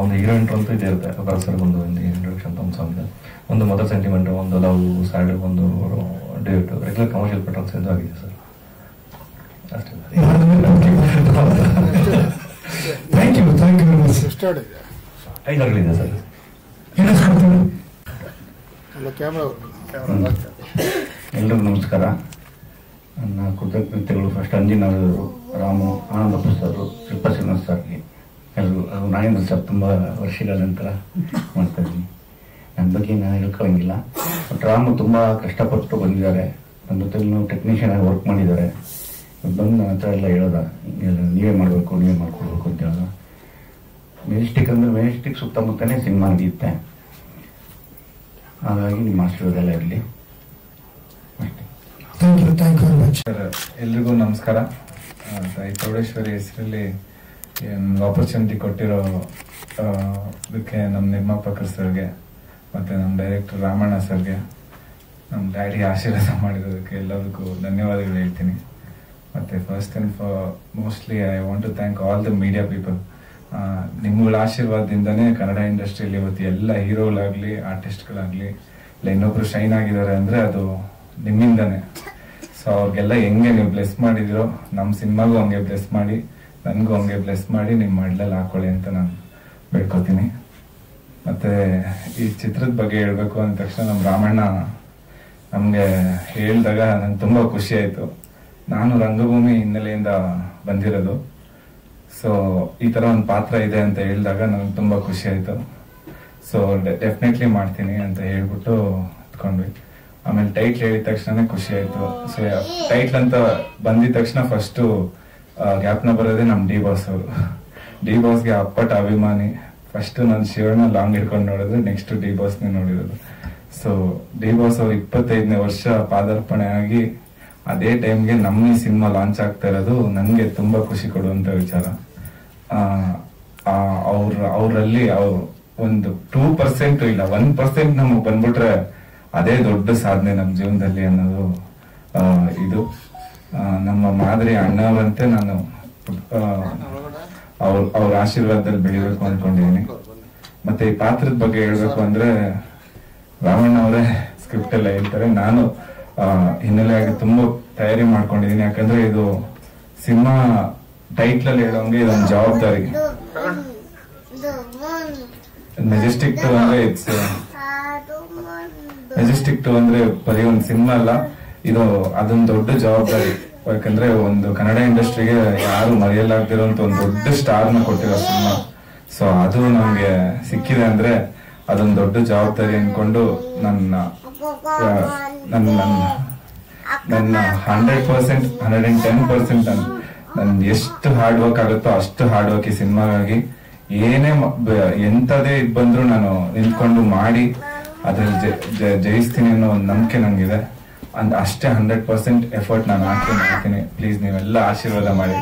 ಒಂದು ಹೀರೋಯಿನ್ ಅಂತೂ ಇದೇ ಇರುತ್ತೆ. ಬರ್ಸರ್ ಒಂದು ಇಂಟ್ರೊಡಕ್ಷನ್ ಒಂದು ಸಾಂಗ್, ಒಂದು ಮದರ್ ಸೆಂಟಿಮೆಂಟ್, ಒಂದು ಲವ್ ಸ್ಯಾಡ್, ಒಂದು ಡೇಟ್, ರೆಗ್ಯುಲರ್ ಕಮರ್ಷಿಯಲ್ ಪೆಟ್ರೋಲ್ಸ್ ಎಂದು ಆಗಿದೆ ಸರ್. ಅಷ್ಟೇ. Thank you very much. ಟೈಲರ್ಗಳಿದೆ ಸರ್. ಎಲ್ರಿಗೂ ನಮಸ್ಕಾರ. ನನ್ನ ಕೃತಜ್ಞತೆಗಳು ಫಸ್ಟ್ ಅಂಜಿನವರು, ರಾಮು, ಆನಂದ ಪ್ರಸಾದ್, ಶಿಲ್ಪ ಶ್ರೀನಿವಾಸ್ ಸರ್ಗೆ ಎಲ್ಲರೂ. ನಾನೇನು ಸರ್ ತುಂಬ ವರ್ಷಗಳ ನಂತರ ಮಾಡ್ತಾ ಇದ್ದೀನಿ. ನನ್ನ ಬಗ್ಗೆ ನಾನು ಹೇಳ್ಕೊಳ್ಳಂಗಿಲ್ಲ. ಬಟ್ ರಾಮು ತುಂಬ ಕಷ್ಟಪಟ್ಟು ಬಂದಿದ್ದಾರೆ, ನನ್ನ ಜೊತೆ ಟೆಕ್ನಿಷಿಯನ್ ಆಗಿ ವರ್ಕ್ ಮಾಡಿದ್ದಾರೆ. ಬಂದು ನನ್ನ ಹತ್ರ ಎಲ್ಲ ಹೇಳೋದ, ನೀವೇ ಮಾಡಬೇಕು, ನೀವೇ ಮಾಡ್ಕೊಡ್ಬೇಕು ಅಂತ ಹೇಳೋದ. ಮೆಜೆಸ್ಟಿಕ್ ಅಂದರೆ ಮೆಜೆಸ್ಟಿಕ್ ಸುತ್ತಮುತ್ತನೇ ಸಿನಿಮಾ ನಡೆಯುತ್ತೆ. ಹಾಗಾಗಿ ನಿಮ್ಮ ಆಶೀರ್ವಾದ ಎಲ್ಲ ಇರಲಿ ಅಷ್ಟೇ. ಎಲ್ರಿಗೂ ನಮಸ್ಕಾರ. ತಾಯಿ ಚೌಡೇಶ್ವರಿ ಹೆಸರಲ್ಲಿ ಆಪರ್ಚುನಿಟಿ ಕೊಟ್ಟಿರೋ ಇದಕ್ಕೆ ನಮ್ಮ ನಿರ್ಮಾಪಕರು ಸರ್ಗೆ ಮತ್ತು ನಮ್ಮ ಡೈರೆಕ್ಟರ್ ರಾಮಣ್ಣ ಸರ್ಗೆ, ನಮ್ಮ ಡ್ಯಾಡಿ ಆಶೀರ್ವಾದ ಮಾಡಿರೋದಕ್ಕೆ ಎಲ್ಲದಕ್ಕೂ ಧನ್ಯವಾದಗಳು ಹೇಳ್ತೀನಿ. ಮತ್ತೆ first and mostly I want to thank all the media people. ನಿಮ್ಗಳ ಆಶೀರ್ವಾದದಿಂದನೇ ಕನ್ನಡ ಇಂಡಸ್ಟ್ರಿಯಲ್ಲಿ ಇವತ್ತು ಎಲ್ಲ ಹೀರೋಗಳಾಗ್ಲಿ ಆರ್ಟಿಸ್ಟ್ಗಳಾಗ್ಲಿ ಇಲ್ಲ ಇನ್ನೊಬ್ರು ಶೈನ್ ಆಗಿದ್ದಾರೆ ಅಂದ್ರೆ ಅದು ನಿಮ್ಮಿಂದಾನೆ. ಸೊ ಅವ್ರಿಗೆಲ್ಲ ಹೆಂಗೆ ನೀವು ಬ್ಲೆಸ್ ಮಾಡಿದಿರೋ ನಮ್ಮ ಸಿನಿಮಾಗೂ ಹಂಗೆ ಬ್ಲೆಸ್ ಮಾಡಿ, ನನಗೂ ಹಂಗೆ ಬ್ಲೆಸ್ ಮಾಡಿ ನಿಮ್ಮ ಮಡ್ಲಲ್ಲಿ ಹಾಕೊಳ್ಳಿ ಅಂತ ನಾನು ಬೇಡ್ಕೋತೀನಿ. ಮತ್ತೆ ಈ ಚಿತ್ರದ ಬಗ್ಗೆ ಹೇಳ್ಬೇಕು ಅಂದ ತಕ್ಷಣ ನಮ್ಮ ರಾಮಣ್ಣ ನಮ್ಗೆ ಹೇಳಿದಾಗ ನಂಗೆ ತುಂಬಾ ಖುಷಿ ಆಯ್ತು. ನಾನು ರಂಗಭೂಮಿ ಹಿನ್ನೆಲೆಯಿಂದ ಬಂದಿರೋದು, ಸೊ ಈ ತರ ಒಂದು ಪಾತ್ರ ಇದೆ ಅಂತ ಹೇಳಿದಾಗ ನನಗೆ ತುಂಬಾ ಖುಷಿ ಆಯ್ತು. ಸೊ ಡೆಫಿನೆಟ್ಲಿ ಮಾಡ್ತೀನಿ ಅಂತ ಹೇಳ್ಬಿಟ್ಟು ಇಟ್ಕೊಂಡ್ವಿ. ಆಮೇಲೆ ಟೈಟ್ಲ್ ಹೇಳಿದ ತಕ್ಷಣ ಖುಷಿ ಆಯ್ತು. ಸೊ ಟೈಟ್ಲ್ ಅಂತ ಬಂದಿದ ತಕ್ಷಣ ಫಸ್ಟ್ ಜ್ಞಾಪನ ಬರೋದೇ ನಮ್ ಡಿ ಬಾಸ್ ಅವರು. ಡಿ ಬಾಸ್ಗೆ ಅಪ್ಪಟ ಅಭಿಮಾನಿ. ಫಸ್ಟ್ ನಾನು ಶಿವಣ್ಣ ಲಾಂಗ್ ಹಿಡ್ಕೊಂಡು ನೋಡಿದ್ರೆ ನೆಕ್ಸ್ಟ್ ಡಿ ಬಾಸ್ನೇ ನೋಡಿರೋದು. ಸೊ ಡಿ ಬಾಸ್ ಅವ್ರು 25ನೇ ವರ್ಷ ಪಾದಾರ್ಪಣೆ ಆಗಿ ಅದೇ ಟೈಮ್ಗೆ ನಮ್ಮ ಈ ಸಿನಿಮಾ ಲಾಂಚ್ ಆಗ್ತಾ ಇರೋದು ನನಗೆ ತುಂಬಾ ಖುಷಿ ಕೊಡುವಂತ ವಿಚಾರ. ಅವರಲ್ಲಿ ಒಂದು 2% ಇಲ್ಲ 1% ನಮಗ್ ಬಂದ್ಬಿಟ್ರೆ ಅದೇ ದೊಡ್ಡ ಸಾಧನೆ ನಮ್ಮ ಜೀವನದಲ್ಲಿ ಅನ್ನೋದು ಇದು. ನಮ್ಮ ಮಾದರಿ ಅಣ್ಣವರಂತೆ ನಾನು ಅವ್ರ ಆಶೀರ್ವಾದದಲ್ಲಿ ಬೆಳಿಬೇಕು ಅನ್ಕೊಂಡಿದ್ದೀನಿ. ಮತ್ತೆ ಈ ಪಾತ್ರದ ಬಗ್ಗೆ ಹೇಳ್ಬೇಕು ಅಂದ್ರೆ ರಾಮಣ್ಣ ಅವರೇ ಸ್ಕ್ರಿಪ್ಟ್ ಎಲ್ಲ ಹೇಳ್ತಾರೆ. ನಾನು ಹಿನ್ನೆಲೆಯಾಗಿ ತುಂಬಾ ತಯಾರಿ ಮಾಡ್ಕೊಂಡಿದ್ದೀನಿ. ಯಾಕಂದ್ರೆ ಇದು ಸಿನಿಮಾ ಟೈಟ್ಲ್ ಅಲ್ಲಿ ಹೇಳೋಂಗೆ ಇದೊಂದು ಜವಾಬ್ದಾರಿ. ಮೆಜೆಸ್ಟಿಕ್ 2 ಅಂದ್ರೆ ಮೆಜೆಸ್ಟಿಕ್ 2 ಅಂದ್ರೆ ಬರೀ ಒಂದು ಸಿನಿಮಾ ಅಲ್ಲ, ಇದು ಅದೊಂದು ದೊಡ್ಡ ಜವಾಬ್ದಾರಿ. ಯಾಕಂದ್ರೆ ಒಂದು ಕನ್ನಡ ಇಂಡಸ್ಟ್ರಿಗೆ ಯಾರು ಮರೆಯಲಾಗದಿರೋಂತ ಒಂದು ದೊಡ್ಡ ಸ್ಟಾರ್ ನ ಕೊಟ್ಟಿರೋ ಸಿನಿಮಾ. ಸೊ ಅದು ನಮ್ಗೆ ಸಿಕ್ಕಿದೆ ಅಂದ್ರೆ ಅದೊಂದು ದೊಡ್ಡ ಜವಾಬ್ದಾರಿ ಅನ್ಕೊಂಡು ನನ್ನ 100%, 110% ನನ್ ಎಷ್ಟು ಹಾರ್ಡ್ ವರ್ಕ್ ಆಗುತ್ತೋ ಅಷ್ಟು ಹಾರ್ಡ್ ವರ್ಕ್ ಈ ಸಿನಿಮಾಗಾಗಿ ಏನೇ ಎಂತದೇ ಇದ್ ಬಂದ್ರು ನಾನು ನಿಂತ್ಕೊಂಡು ಮಾಡಿ ಅದ್ರಲ್ಲಿ ಜಯಿಸ್ತೀನಿ ಅನ್ನೋ ಒಂದು ನಂಬಿಕೆ ನಂಗಿದೆ. ಅಷ್ಟೇ 100% ಎಫರ್ಟ್ ನಾನು ಮಾಡ್ತೀನಿ. ಪ್ಲೀಸ್ ನೀವೆಲ್ಲ ಆಶೀರ್ವಾದ ಮಾಡಿ.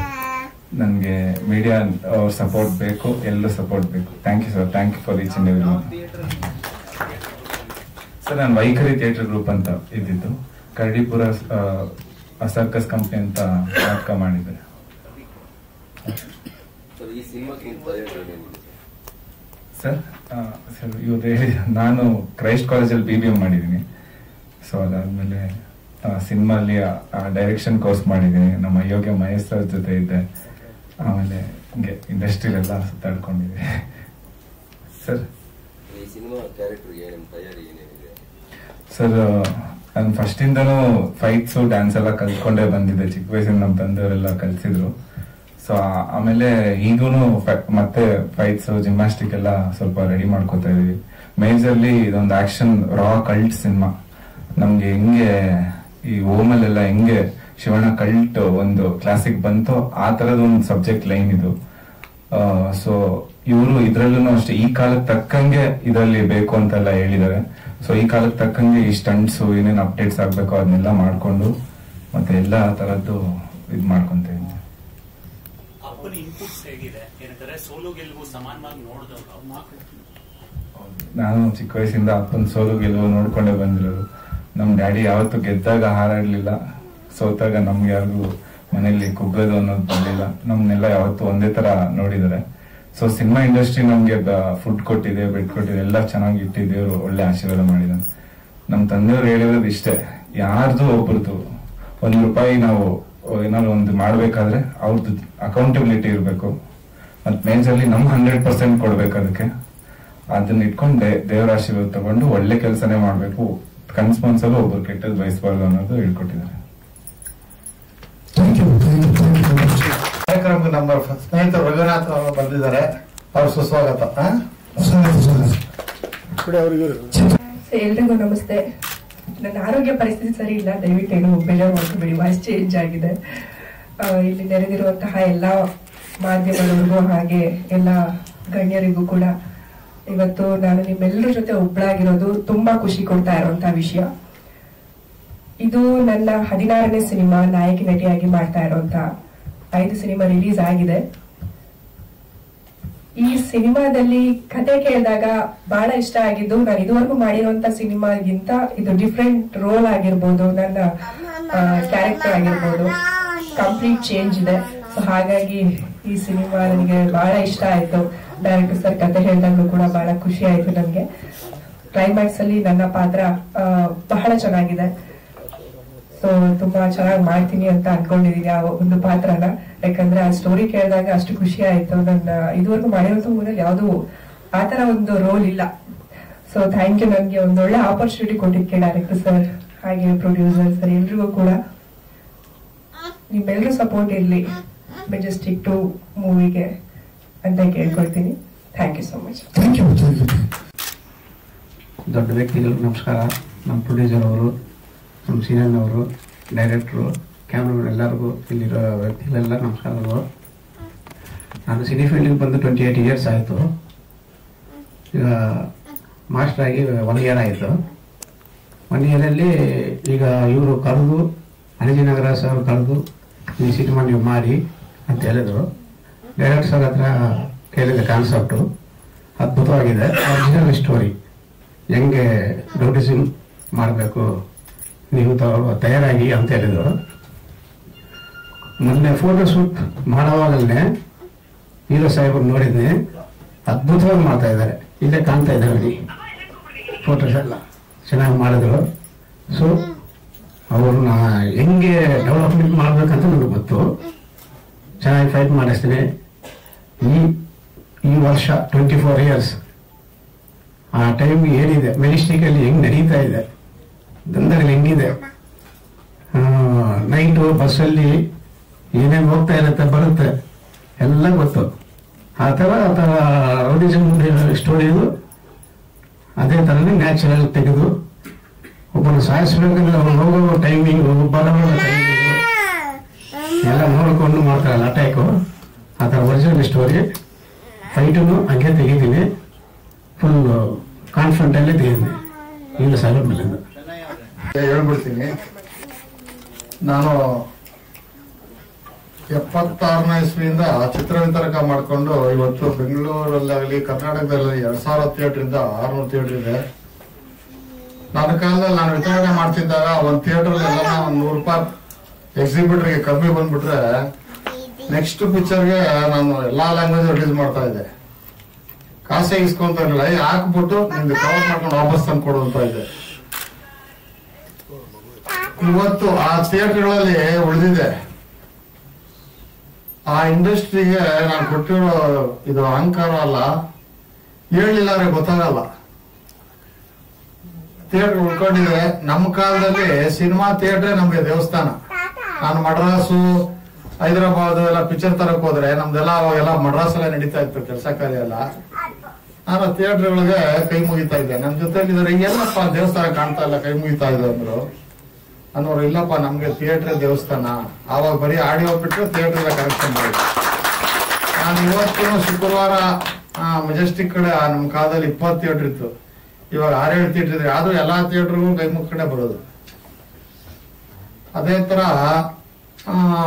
ನನ್ಗೆ ಮೀಡಿಯಾ ಅವ್ರ ಸಪೋರ್ಟ್ ಬೇಕು, ಎಲ್ಲರೂ ಸಪೋರ್ಟ್ ಬೇಕು. Thank you sir. Thank you for each and every one. Sir ನಾನು ವೈಖರಿ ಥಿಯೇಟರ್ ಗ್ರೂಪ್ ಅಂತ ಇದ್ದಿದ್ದು, ಕರಡಿಪುರ ಸರ್ಕಸ್ ಕಂಪ್ನಿ ಅಂತ ನಾಟಕ ಮಾಡಿದ್ದೆ. ಸರ್ ಇವ್ರು ಹೇಳಿ ನಾನು ಕ್ರೈಸ್ಟ್ ಕಾಲೇಜಲ್ಲಿ BBM ಮಾಡಿದ್ದೀನಿ. ಸೊ ಅದಾದ್ಮೇಲೆ ಸಿನಿಮಾ ಅಲ್ಲಿ ಡೈರೆಕ್ಷನ್ ಕೋರ್ಸ್ ಮಾಡಿದ್ದೀನಿ. ನಮ್ಮ ಯೋಗ್ಯ ಮಹೇಶ್ ಸರ್ ಜೊತೆ ಇದ್ದೆ. ಆಮೇಲೆ ಹಿಂಗೆ ಇಂಡಸ್ಟ್ರಿಲೆಲ್ಲ ಸುತ್ತಾಡ್ಕೊಂಡಿದ್ದೀನಿ. ಸರ್ ಸರ್ ನಾನು ಫಸ್ಟ್ ಇಂದನೂ ಫೈಟ್ಸ್ ಡ್ಯಾನ್ಸ್ ಎಲ್ಲ ಕಲ್ತ್ಕೊಂಡೇ ಬಂದಿದ್ದೆ. ಚಿಕ್ಕ ವಯಸ್ಸಿನ ನಮ್ಮ ತಂದೆಯವರೆಲ್ಲ ಕಲ್ಸಿದ್ರು. ಸೊ ಆಮೇಲೆ ಈಗೂನು ಮತ್ತೆ ಫೈಟ್ಸ್ ಜಿಮ್ನಾಸ್ಟಿಕ್ ಎಲ್ಲ ಸ್ವಲ್ಪ ರೆಡಿ ಮಾಡ್ಕೋತಾ ಇದೀವಿ. ಮೇಜರ್ಲಿ ಇದೊಂದು ಆಕ್ಷನ್ ರಾ ಕಲ್ಟ್ ಸಿನಿಮಾ. ನಮ್ಗೆ ಹೆಂಗೆ ಈ ಓಮಲ್ಲೆಲ್ಲ ಹೆಂಗೆ ಶಿವಣ್ಣ ಕಲ್ಟ್ ಒಂದು ಕ್ಲಾಸಿಕ್ ಬಂತು ಆ ತರದ ಒಂದು ಸಬ್ಜೆಕ್ಟ್ ಲೈನ್ ಇದು. ಸೊ ಇವರು ಇದ್ರಲ್ಲೂ ಅಷ್ಟೇ ಈ ಕಾಲಕ್ಕೆ ತಕ್ಕಂಗೆ ಇದರಲ್ಲಿ ಬೇಕು ಅಂತೆಲ್ಲ ಹೇಳಿದ್ದಾರೆ. ಸೊ ಈ ಕಾಲಕ್ಕೆ ತಕ್ಕಂಗೆ ಈ ಸ್ಟಂಟ್ಸ್ ಏನೇನು ಅಪ್ಡೇಟ್ಸ್ ಆಗ್ಬೇಕು ಅದನ್ನೆಲ್ಲ ಮಾಡ್ಕೊಂಡು ಮತ್ತೆ ಎಲ್ಲಾ ತರದ್ದು ಇದ್ ಮಾಡ್ಕೊಂತ ಇದ್ದೀನಿ. ನಾನು ಚಿಕ್ಕ ವಯಸ್ಸಿಂದ ಅಪ್ಪನ ಸೋಲು ಗೆಲುವು ನೋಡ್ಕೊಂಡೇ ಬಂದಿರೋದು. ನಮ್ ಡ್ಯಾಡಿ ಯಾವತ್ತು ಗೆದ್ದಾಗ ಹಾರಾಡ್ಲಿಲ್ಲ, ಸೋತಾಗ ನಮ್ಗೆ ಯಾರಿಗೂ ಮನೇಲಿ ಕುಗ್ಗೋದು ಅನ್ನೋದು ಬರ್ಲಿಲ್ಲ. ನಮ್ನೆಲ್ಲ ಯಾವತ್ತು ಒಂದೇ ತರ ನೋಡಿದಾರೆ. ಸೊ ಸಿನಿಮಾ ಇಂಡಸ್ಟ್ರಿ ನಮ್ಗೆ ಫುಡ್ ಕೊಟ್ಟಿದೆ, ಬೆಡ್ ಕೊಟ್ಟಿದೆ, ಎಲ್ಲ ಚೆನ್ನಾಗಿ ಇಟ್ಟಿದ್ದೇವ್ರು ಒಳ್ಳೆ ಆಶೀರ್ವಾದ ಮಾಡಿದಾನೆ. ನಮ್ ತಂದೆಯವ್ರು ಹೇಳಿರೋದು ಇಷ್ಟೇ, ಯಾರ್ದು ಒಬ್ರದ್ದು ₹1 ನಾವು ಏನಾದ್ರು ಒಂದು ಮಾಡ್ಬೇಕಾದ್ರೆ ಅವ್ರದ್ದು ಅಕೌಂಟಬಿಲಿಟಿ ಇರ್ಬೇಕು. ಮತ್ ಮೇಜರ್ಲಿ ನಮ್ 100% ಕೊಡ್ಬೇಕು. ಅದಕ್ಕೆ ಅದನ್ನ ಇಟ್ಕೊಂಡು ದೇವರ ಆಶೀರ್ವಾದ ತಗೊಂಡು ಒಳ್ಳೆ ಕೆಲಸನೇ ಮಾಡ್ಬೇಕು. ಕನ್ಸ್ಪನ್ಸಲ್ಲೂ ಒಬ್ರು ಕೆಟ್ಟದ್ದು ಬಯಸಬಾರ್ದು ಅನ್ನೋದು ಹೇಳ್ಕೊಟ್ಟಿದ್ದಾರೆ. ಕಾರ್ಯಕ್ರಮಕ್ಕೆ ನಮ್ಮ ಸ್ನೇಹಿತರು ರಘುನಾಥ್ ಅವರು ಬಂದಿದ್ದಾರೆ. ಅವ್ರ ಸುಸ್ವಾಗತ. ಎಲ್ರಿಗೂ ನಮಸ್ತೆ. ನನ್ನ ಆರೋಗ್ಯ ಪರಿಸ್ಥಿತಿ ಸರಿ ಇಲ್ಲ, ದಯವಿಟ್ಟು ಏನು ಬೇಜಾರು ಮಾಡ್ಕೊಬೇಡಿ. ವಾಯ್ಸ್ ಚೇಂಜ್ ಆಗಿದೆ. ಇಲ್ಲಿ ನೆರೆದಿರುವಂತಹ ಎಲ್ಲ ಮಾಧ್ಯಮದವರಿಗೂ ಹಾಗೆ ಎಲ್ಲ ಗಣ್ಯರಿಗೂ ಕೂಡ ಇವತ್ತು ನಾನು ನಿಮ್ಮೆಲ್ಲರ ಜೊತೆ ಒಬ್ಬಳಾಗಿರೋದು ತುಂಬಾ ಖುಷಿ ಕೊಡ್ತಾ ಇರುವಂತಹ ವಿಷಯ. ಇದು ನನ್ನ 16ನೇ ಸಿನಿಮಾ, ನಾಯಕಿ ನಟಿಯಾಗಿ ಮಾಡ್ತಾ ಇರುವಂತ 5 ಸಿನಿಮಾ ರಿಲೀಸ್ ಆಗಿದೆ. ಈ ಸಿನಿಮಾದಲ್ಲಿ ಕತೆ ಕೇಳಿದಾಗ ಬಹಳ ಇಷ್ಟ ಆಗಿದ್ದು, ನಾನು ಇದುವರೆಗೂ ಮಾಡಿರುವಂತ ಸಿನಿಮಾಗಿಂತ ಇದು ಡಿಫ್ರೆಂಟ್ ರೋಲ್ ಆಗಿರ್ಬೋದು, ನನ್ನ ಕ್ಯಾರೆಕ್ಟರ್ ಆಗಿರ್ಬೋದು, ಕಂಪ್ಲೀಟ್ ಚೇಂಜ್ ಇದೆ. ಸೊ ಹಾಗಾಗಿ ಈ ಸಿನಿಮಾ ನನಗೆ ಬಹಳ ಇಷ್ಟ ಆಯ್ತು. ಡೈರೆಕ್ಟರ್ ಸರ್ ಕತೆ ಹೇಳಿದಾಗಲೂ ಕೂಡ ಬಹಳ ಖುಷಿ ಆಯ್ತು ನನಗೆ. ಕ್ಲೈಮ್ಯಾಕ್ಸ್ ಅಲ್ಲಿ ನನ್ನ ಪಾತ್ರ ಬಹಳ ಚೆನ್ನಾಗಿದೆ. ಸೊ ತುಂಬಾ ಚೆನ್ನಾಗಿ ಮಾಡ್ತೀನಿ ಅಂತ ಅನ್ಕೊಂಡಿದೀನಿ ಆ ಒಂದು ಪಾತ್ರನ. ಯಾಕಂದ್ರೆ ಆ ಸ್ಟೋರಿ ಕೇಳಿದಾಗ ಅಷ್ಟು ಖುಷಿ ಆಯ್ತು. ನನ್ನ ಇದುವರೆಗೂ ಮಾಡಿರೋ ಮೂರಲ್ಲಿ ಯಾವ್ದು ಆತರ ಒಂದು ರೋಲ್ ಇಲ್ಲ. So thank you. ನನ್ಗೆ ಒಂದೊಳ್ಳೆ ಆಪರ್ಚುನಿಟಿ ಕೊಟ್ಟಿದ್ದಕ್ಕೆ ಡೈರೆಕ್ಟರ್ ಸರ್ ಹಾಗೆ ಪ್ರೊಡ್ಯೂಸರ್ ಸರ್ ಎಲ್ರಿಗೂ ಕೂಡ ನಿಮ್ಮೆಲ್ಲರೂ ಸಪೋರ್ಟ್ ಇರ್ಲಿ ಮೆಜೆಸ್ಟಿಕ್ 2 ಮೂವಿಗೆ ಅಂತ ಕೇಳ್ಕೊಳ್ತೀನಿ. Thank you so much. Thank you. ದೊಡ್ಡ ವ್ಯಕ್ತಿಗಳು ನಮಸ್ಕಾರ. ನಮ್ಮ ಪ್ರೊಡ್ಯೂಸರ್ ಅವರು, ನಮ್ಮ ಸೀನಿಯರ್ ಅವರು, ಡೈರೆಕ್ಟ್ರು, ಕ್ಯಾಮ್ರಾಮನ್ ಎಲ್ಲರಿಗೂ, ಇಲ್ಲಿರೋ ವ್ಯಕ್ತಿಗಳೆಲ್ಲ ನಮಸ್ಕಾರಗಳು. ನಾನು ಸಿನಿ ಫೀಲ್ಡಿಗೆ ಬಂದು 28 ಇಯರ್ಸ್ ಆಯಿತು. ಈಗ ಮಾಸ್ಟರ್ ಆಗಿ 1 ಇಯರ್ ಆಯಿತು. 1 ಇಯರಲ್ಲಿ ಈಗ ಇವರು ಕರೆದು, ಅನಜಿನಗರ ಸರ್ ಕರೆದು ಈ ಸಿನಿಮಾ ನೀವು ಮಾಡಿ ಅಂತ ಹೇಳಿದ್ರು. ಡೈರೆಕ್ಟರ್ ಸರ್ ಹತ್ರ ಕೇಳಿದ ಕಾನ್ಸೆಪ್ಟು ಅದ್ಭುತವಾಗಿದೆ. ಒರಿಜಿನಲ್ ಸ್ಟೋರಿ ಹೆಂಗೆ ಡೌಟಿಸಿಂಗ್ ಮಾಡಬೇಕು ನೀವು ತಯಾರಾಗಿ ಅಂತ ಹೇಳಿದರು. ಮೊನ್ನೆ ಫೋಟೋ ಶೂಟ್ ಮಾಡೋವಾಗಲೇ ಹೀರೋ ಸಾಹೇಬರು ನೋಡಿದ್ದೆ, ಅದ್ಭುತವಾಗಿ ಮಾಡ್ತಾ ಇದ್ದಾರೆ. ಇಲ್ಲೇ ಕಾಣ್ತಾ ಇದ್ದಾರೆ ಅಲ್ಲಿ ಫೋಟೋಸ್ ಎಲ್ಲ ಚೆನ್ನಾಗಿ ಮಾಡಿದ್ರು. ಸೊ ಅವ್ರನ್ನ ಹೆಂಗೆ ಡೆವಲಪ್ಮೆಂಟ್ ಮಾಡ್ಬೇಕಂತ ನನಗೆ ಗೊತ್ತು. ಚೆನ್ನಾಗಿ ಫೈಟ್ ಮಾಡಿಸ್ತೀನಿ. ಈ ವರ್ಷ 24 ಇಯರ್ಸ್ ಆ ಟೈಮ್ ಏನಿದೆ, ಮೆಜೆಸ್ಟಿಕಲ್ಲಿ ಹೆಂಗ್ ನಡೀತಾ ಇದೆ, ದಂಧೆಗಳು ಹೆಂಗಿದೆ, ನೈಟು ಬಸ್ಸಲ್ಲಿ ಏನೇನು ಹೋಗ್ತಾ ಇರುತ್ತೆ ಬರುತ್ತೆ ಎಲ್ಲ ಗೊತ್ತು. ಆ ಥರ ರೌಡಿಸಮ್ ಸ್ಟೋರಿದು ಅದೇ ಥರನೇ ನ್ಯಾಚುರಲ್ ತೆಗೆದು ಒಬ್ಬನು ಸಾಯಿಸ್ಬೇಕಂದ್ರೆ ಅವನು ಹೋಗೋ ಟೈಮಿಂಗು, ಬರೋ ಟೈಮಿಂಗು ಎಲ್ಲ ನೋಡಿಕೊಂಡು ಮಾಡ್ತಾರಲ್ಲ ಅಟ್ಯಾಕು, ಆ ಥರ ಒರಿಜಿನಲ್ ಸ್ಟೋರಿ. ಫೈಟನ್ನು ಹಂಗೆ ತೆಗಿತೀನಿ. ಫುಲ್ ಕಾನ್ಫಿಡೆಂಟಲ್ಲಿ ತೆಗಿದ್ದೀನಿ. ಇಲ್ಲ ಸಾಗರ್ ಮೇಲಿಂದ ಹೇಳ್ಬಿಡ್ತೀನಿ. ನಾನು 76ನೇ ಇಸ್ವಿಯಿಂದ ಚಿತ್ರವಿತರಕ ಮಾಡಿಕೊಂಡು ಇವತ್ತು ಬೆಂಗಳೂರಲ್ಲಾಗಲಿ ಕರ್ನಾಟಕದಲ್ಲಿ 2000 ಥಿಯೇಟ್ರಿಂದ 600 ಥಿಯೇಟರ್ ಇದೆ. ನನ್ನ ಕಾಲದಲ್ಲಿ ನಾನು ವಿತರಣೆ ಮಾಡ್ತಿದ್ದಾಗ ಒಂದು ಥಿಯೇಟರ್ ಎಲ್ಲ ಒಂದು ₹100 ಎಕ್ಸಿಬಿಟರ್ಗೆ ಕಮ್ಮಿ ಬಂದ್ಬಿಟ್ರೆ ನೆಕ್ಸ್ಟ್ ಪಿಕ್ಚರ್ಗೆ ನಾನು ಎಲ್ಲಾ ಲ್ಯಾಂಗ್ವೇಜ್ ರಿಲೀಸ್ ಮಾಡ್ತಾ ಇದ್ದೆ. ಕಾಸೆ ಇಸ್ಕೊಂತ ಇರಲಿಲ್ಲ, ಹಾಕ್ಬಿಟ್ಟು ನಿಮ್ಗೆ ಕವರ್ ಮಾಡ್ಕೊಂಡು ವಾಪಸ್ ತಂದು ಕೊಡುವಂತ ಇದೆ. ಇವತ್ತು ಆ ಥಿಯೇಟರ್ಗಳಲ್ಲಿ ಉಳಿದಿದೆ. ಆ ಇಂಡಸ್ಟ್ರಿಗೆ ನಾನು ಕೊಟ್ಟಿರೋ ಇದು ಅಹಂಕಾರ ಅಲ್ಲ, ಹೇಳಲಿಲ್ಲ ಗೊತ್ತಾಗಲ್ಲ. ಥಿಯೇಟರ್ ಉಳ್ಕೊಂಡಿದೆ. ನಮ್ಮ ಕಾಲದಲ್ಲಿ ಸಿನಿಮಾ ಥಿಯೇಟ್ರೇ ನಮ್ಗೆ ದೇವಸ್ಥಾನ. ನಾನು ಮಡ್ರಾಸು, ಹೈದರಾಬಾದ್ ಎಲ್ಲ ಪಿಕ್ಚರ್ ತರಕ್ ಹೋದ್ರೆ ನಮ್ದೆಲ್ಲ ಅವಾಗೆಲ್ಲ ಮಡ್ರಾಸಲ್ಲೇ ನಡೀತಾ ಇತ್ತು ಕೆಲಸ ಕಾರ್ಯ ಎಲ್ಲ. ನಾನು ಥಿಯೇಟರ್ಗಳಿಗೆ ಕೈ ಮುಗಿತಾ ಇದ್ದೆ. ನಮ್ಮ ಜೊತೆಲಿದ್ದಾರೆ, ಎಲ್ಲಪ್ಪ ದೇವಸ್ಥಾನ ಕಾಣ್ತಾ ಇಲ್ಲ, ಕೈ ಮುಗಿತಾ ಇದೆ ಅಂದ್ರು. ಅನ್ನೋರು ಇಲ್ಲಪ್ಪ ನಮ್ಗೆ ಥಿಯೇಟರ್ ದೇವಸ್ಥಾನ. ಆವಾಗ ಬರೀ ಆಡಿಯೋ ಬಿಟ್ಟರೆ ಥಿಯೇಟರ್ ಕನೆಕ್ಷನ್ ಮಾಡಿ. ನಾನು ಇವತ್ತು ಶುಕ್ರವಾರ ಮೆಜೆಸ್ಟಿಕ್ ಕಡೆ ನಮ್ಮ ಕಾಲದಲ್ಲಿ 20 ಥಿಯೇಟರ್ ಇತ್ತು, ಇವಾಗ 6-7 ಥಿಯೇಟರ್ ಇದ್ರೆ. ಆದ್ರೂ ಎಲ್ಲಾ ಥಿಯೇಟರ್ಗೂ ಕೈ ಮುಗ್ಕಡೆ ಬರೋದು. ಅದೇ ತರ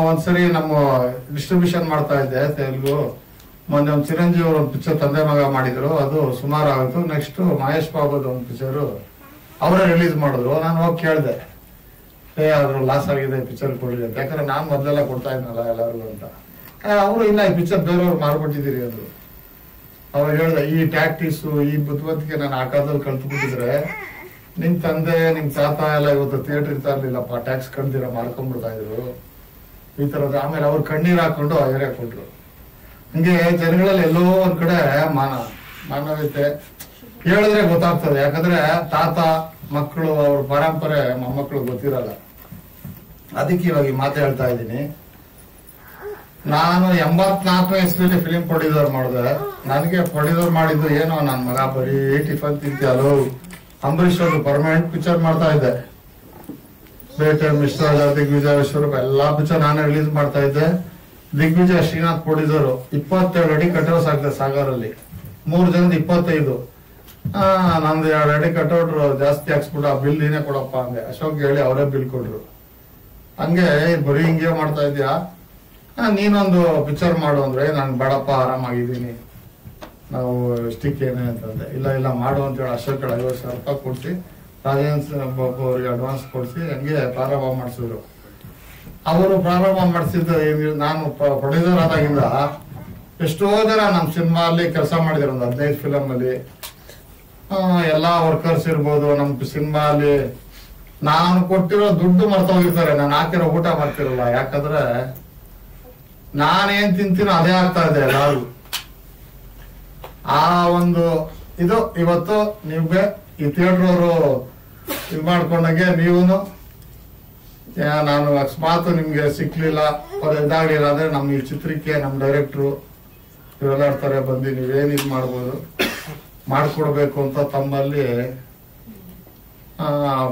ಒಂದ್ಸರಿ ನಮ್ಮ ಡಿಸ್ಟ್ರಿಬ್ಯೂಷನ್ ಮಾಡ್ತಾ ಇದ್ದೆ ತೆಲುಗು. ಮೊನ್ನೆ ಒಂದು ಚಿರಂಜೀವಿ ಅವರು ಒಂದು ಪಿಕ್ಚರ್ ತಂದೆ ಮಗ ಮಾಡಿದ್ರು, ಅದು ಸುಮಾರು ಆಗುತ್ತೆ. ನೆಕ್ಸ್ಟ್ ಮಹೇಶ್ ಬಾಬುದು ಒಂದು ಪಿಕ್ಚರು ಅವರೇ ರಿಲೀಸ್ ಮಾಡಿದ್ರು. ನಾನು ಹೋಗಿ ಕೇಳಿದೆ, ಆದ್ರೂ ಲಾಸ್ ಆಗಿದೆ ಪಿಕ್ಚರ್ ಕೊಡ್ಲಿ ಅಂತ. ಯಾಕಂದ್ರೆ ನಾನು ಮೊದಲೆಲ್ಲ ಕೊಡ್ತಾ ಇದ್ನಲ್ಲ ಎಲ್ಲರಿಗೂ ಅಂತ. ಅವರು ಇಲ್ಲ, ಈ ಪಿಕ್ಚರ್ ಬೇರೆಯವ್ರು ಮಾಡ್ಬಿಟ್ಟಿದ್ದೀರಿ ಅಂದ್ರು. ಅವ್ರು ಹೇಳ್ದೆ, ಈ ಟ್ಯಾಕ್ಟಿಕ್ಸು, ಈ ಬುದ್ಧಿವಂತಿಕೆ ನಾನು ಆ ಕಾಲದಲ್ಲಿ ಕಲ್ತ್ಬಿಟ್ಟಿದ್ರೆ ನಿಮ್ ತಂದೆ ನಿಮ್ ತಾತ ಎಲ್ಲ ಇವತ್ತು ಥಿಯೇಟರ್ ಇರ್ತಾ ಇರ್ಲಿಲ್ಲಪ್ಪ, ಟ್ಯಾಕ್ಸ್ ಕಡ್ದಿರ ಮಾಡ್ಕೊಂಡ್ಬಿಡ್ತಾ ಇದ್ರು ಈ ತರದ. ಆಮೇಲೆ ಅವ್ರು ಕಣ್ಣೀರ್ ಹಾಕೊಂಡು ಏರಿಯಾ ಕೊಟ್ರು. ಹಂಗೆ ಜನಗಳಲ್ಲಿ ಎಲ್ಲೋ ಒಂದ್ ಕಡೆ ಮಾನವೀಯತೆ ಹೇಳಿದ್ರೆ ಗೊತ್ತಾಗ್ತದೆ. ಯಾಕಂದ್ರೆ ತಾತ ಮಕ್ಕಳು ಅವ್ರ ಪರಂಪರೆ ಮೊಮ್ಮಕ್ಕಳು ಗೊತ್ತಿರಲ್ಲ. ಅದಕ್ಕೆ ಇವಾಗ ಈ ಮಾತು ಹೇಳ್ತಾ ಇದ್ದೀನಿ. ನಾನು 84ನೇ ಇಸ್ವಿಲಿ ಫಿಲಿಂ ಪ್ರೊಡ್ಯೂಸರ್ ಮಾಡಿದೆ. ನನಗೆ ಪ್ರೊಡ್ಯೂಸರ್ ಮಾಡಿದ್ದು ಏನೋ, ನನ್ನ ಮಗ ಬರೀ ಟಿಫನ್ ತಿಂತಿಯಲ್ಲೋ, ಅಂಬರೀಶ್ ಅವರು ಪರ್ಮನೆಂಟ್ ಪಿಕ್ಚರ್ ಮಾಡ್ತಾ ಇದ್ದೆ. ಬೇಟೆ, ಮಿಸ್ಟರ್ ದಿಗ್ವಿಜಯ ವಿಶ್ವರೂಪ ಎಲ್ಲಾ ಪಿಕ್ಚರ್ ನಾನೇ ರಿಲೀಸ್ ಮಾಡ್ತಾ ಇದ್ದೆ. ದಿಗ್ವಿಜಯ ಶ್ರೀನಾಥ್ ಪ್ರೊಡ್ಯೂಸರ್ 27 ಅಡಿ ಕಟೌಟ್ಸ್ ಆಗ್ತದೆ ಸಾಗರಲ್ಲಿ, 3 ಜನದ 25. ನಮ್ದು 2 ಅಡಿ ಕಟೌಟ್ ಜಾಸ್ತಿ ಹಾಕ್ಸ್ಬಿಟ್ಟು ಆ ಬಿಲ್ ನೀನೇ ಕೊಡಪ್ಪ ಅಂದೆ. ಅಶೋಕ್ ಹೇಳಿ ಅವರೇ ಬಿಲ್ ಕೊಟ್ರು. ಹಂಗೆ ಬರೀ ಹಿಂಗೆ ಮಾಡ್ತಾ ಇದ್ಯಾ, ನೀನೊಂದು ಪಿಕ್ಚರ್ ಮಾಡು ಅಂದ್ರೆ ನಾನು ಬೇಡಪ್ಪ ಆರಾಮಾಗಿದ್ದೀನಿ, ನಾವು ಇಷ್ಟಕ್ಕೇನೆ ಅಂತಂದೆ. ಇಲ್ಲ ಮಾಡು ಅಂತ ಹೇಳಿ ಅಶೋಕ್ 50,000 ಕೊಡ್ಸಿ, ರಾಜೇಂದ್ರ ಬಾಬು ಅವ್ರಿಗೆ ಅಡ್ವಾನ್ಸ್ ಕೊಡ್ಸಿ ಹಂಗೆ ಪ್ರಾರಂಭ ಮಾಡಿಸಿದ್ರು. ಅವರು ಪ್ರಾರಂಭ ಮಾಡಿಸಿದ್ದು ನಾನು ಪ್ರೊಡ್ಯೂಸರ್ ಆದಾಗಿಂದ ಎಷ್ಟೋ ಜನ ನಮ್ಮ ಸಿನಿಮಾ ಅಲ್ಲಿ ಕೆಲಸ ಮಾಡಿದಾರೆ. ಒಂದು 15 ಫಿಲಮ್ ಅಲ್ಲಿ ಎಲ್ಲಾ ವರ್ಕರ್ಸ್ ಇರ್ಬೋದು. ನಮ್ಮ ಸಿನಿಮಾ ಅಲ್ಲಿ ನಾನು ಕೊಟ್ಟಿರೋ ದುಡ್ಡು ಮರ್ತೋಗಿರ್ತಾರೆ, ನಾನು ಹಾಕಿರೋ ಊಟ ಮಾಡ್ತಿರಲ್ಲ. ಯಾಕಂದ್ರೆ ನಾನೇನ್ ತಿಂತೀನೋ ಅದೇ ಆಗ್ತಾ ಇದೆ ಎಲ್ಲಾರ್ಗು. ಆ ಒಂದು ಇದು ಇವತ್ತು ನೀವೇ ಈ ಥಿಯೇಟರ್ ಅವರು ಇದು ಮಾಡ್ಕೊಂಡಂಗೆ ನೀವು ನಾನು ಅಕಸ್ಮಾತ್ ನಿಮ್ಗೆ ಸಿಕ್ಲಿಲ್ಲ ಇದಾಗ್ಲಿಲ್ಲ ಅಂದ್ರೆ ನಮ್ ಈ ಚಿತ್ರಕ್ಕೆ ನಮ್ ಡೈರೆಕ್ಟ್ರು ಇವೆಲ್ಲ ಇರ್ತಾರೆ, ಬಂದು ನೀವೇನ್ ಇದು ಮಾಡ್ಬೋದು ಮಾಡ್ಕೊಡ್ಬೇಕು ಅಂತ ತಮ್ಮಲ್ಲಿ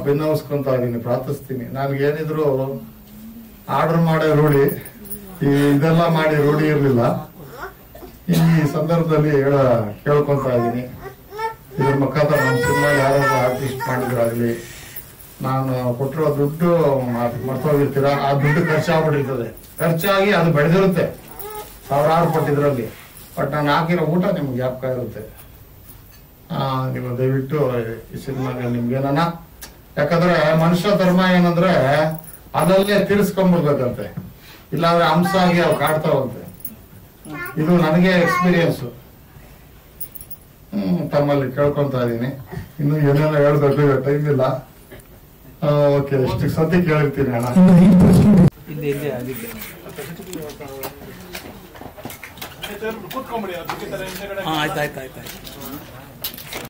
ಭಿನ್ನವಿಸ್ಕೊಂತ ಇದೀನಿ, ಪ್ರಾರ್ಥಿಸ್ತೀನಿ. ನನ್ಗೇನಿದ್ರು ಆರ್ಡರ್ ಮಾಡೋ ರೂಢಿ, ಇದೆಲ್ಲ ಮಾಡಿ ರೂಢಿ ಇರ್ಲಿಲ್ಲ. ಈ ಸಂದರ್ಭದಲ್ಲಿ ಕೇಳ್ಕೊಂತ ಇದೀನಿ. ಇದ್ರ ಮುಖಾಂತರ ನಮ್ಮ ಸಿನಿಮಾ ಯಾರಾದ್ರೂ ಆರ್ಟಿಸ್ಟ್ ಮಾಡಿದ್ರಾಗ್ಲಿ, ನಾನು ಕೊಟ್ಟಿರೋ ದುಡ್ಡು ಮರ್ತೋಗಿರ್ತೀರ, ಆ ದುಡ್ಡು ಖರ್ಚಾಗ್ಬಿಟ್ಟಿರ್ತದೆ. ಖರ್ಚಾಗಿ ಅದು ಬೆಳೆದಿರುತ್ತೆ ಸಾವಿರಾರು ಕೊಟ್ಟಿದ್ರಲ್ಲಿ, ಬಟ್ ನಾನು ಹಾಕಿರೋ ಊಟ ನಿಮ್ಗೆ ಜ್ಞಾಪಕ ಇರುತ್ತೆ. ನೀವು ದಯವಿಟ್ಟು ಈ ಸಿನಿಮಾಗೆ ನಿಮ್ಗೇನ, ಯಾಕಂದ್ರೆ ಮನುಷ್ಯ ಧರ್ಮ ಏನಂದ್ರೆ ಅದಲ್ಲೇ ತೀರಿಸ್ಕೊಂಡ್ಬಿಡ್ಬೇಕಂತೆ, ಇಲ್ಲಾಂದ್ರೆ ಅಂಶ ಆಗಿ ಅವು ಕಾಡ್ತಾವಂತೆ. ಇದು ನನಗೆ ಎಕ್ಸ್ಪೀರಿಯನ್ಸ್. ತಮ್ಮಲ್ಲಿ ಕೇಳ್ಕೊಂತ ಇದೀನಿ. ಇನ್ನು ಏನೇನೋ ಹೇಳ್ಬೇಕು, ಟೈಮ್ ಇಲ್ಲ. ಓಕೆ, ಇಷ್ಟು ಸತಿ ಕೇಳಿರ್ತೀನಿ ಅಣ್ಣ. ಆಯ್ತಾಯ್ತಾಯ್ತು.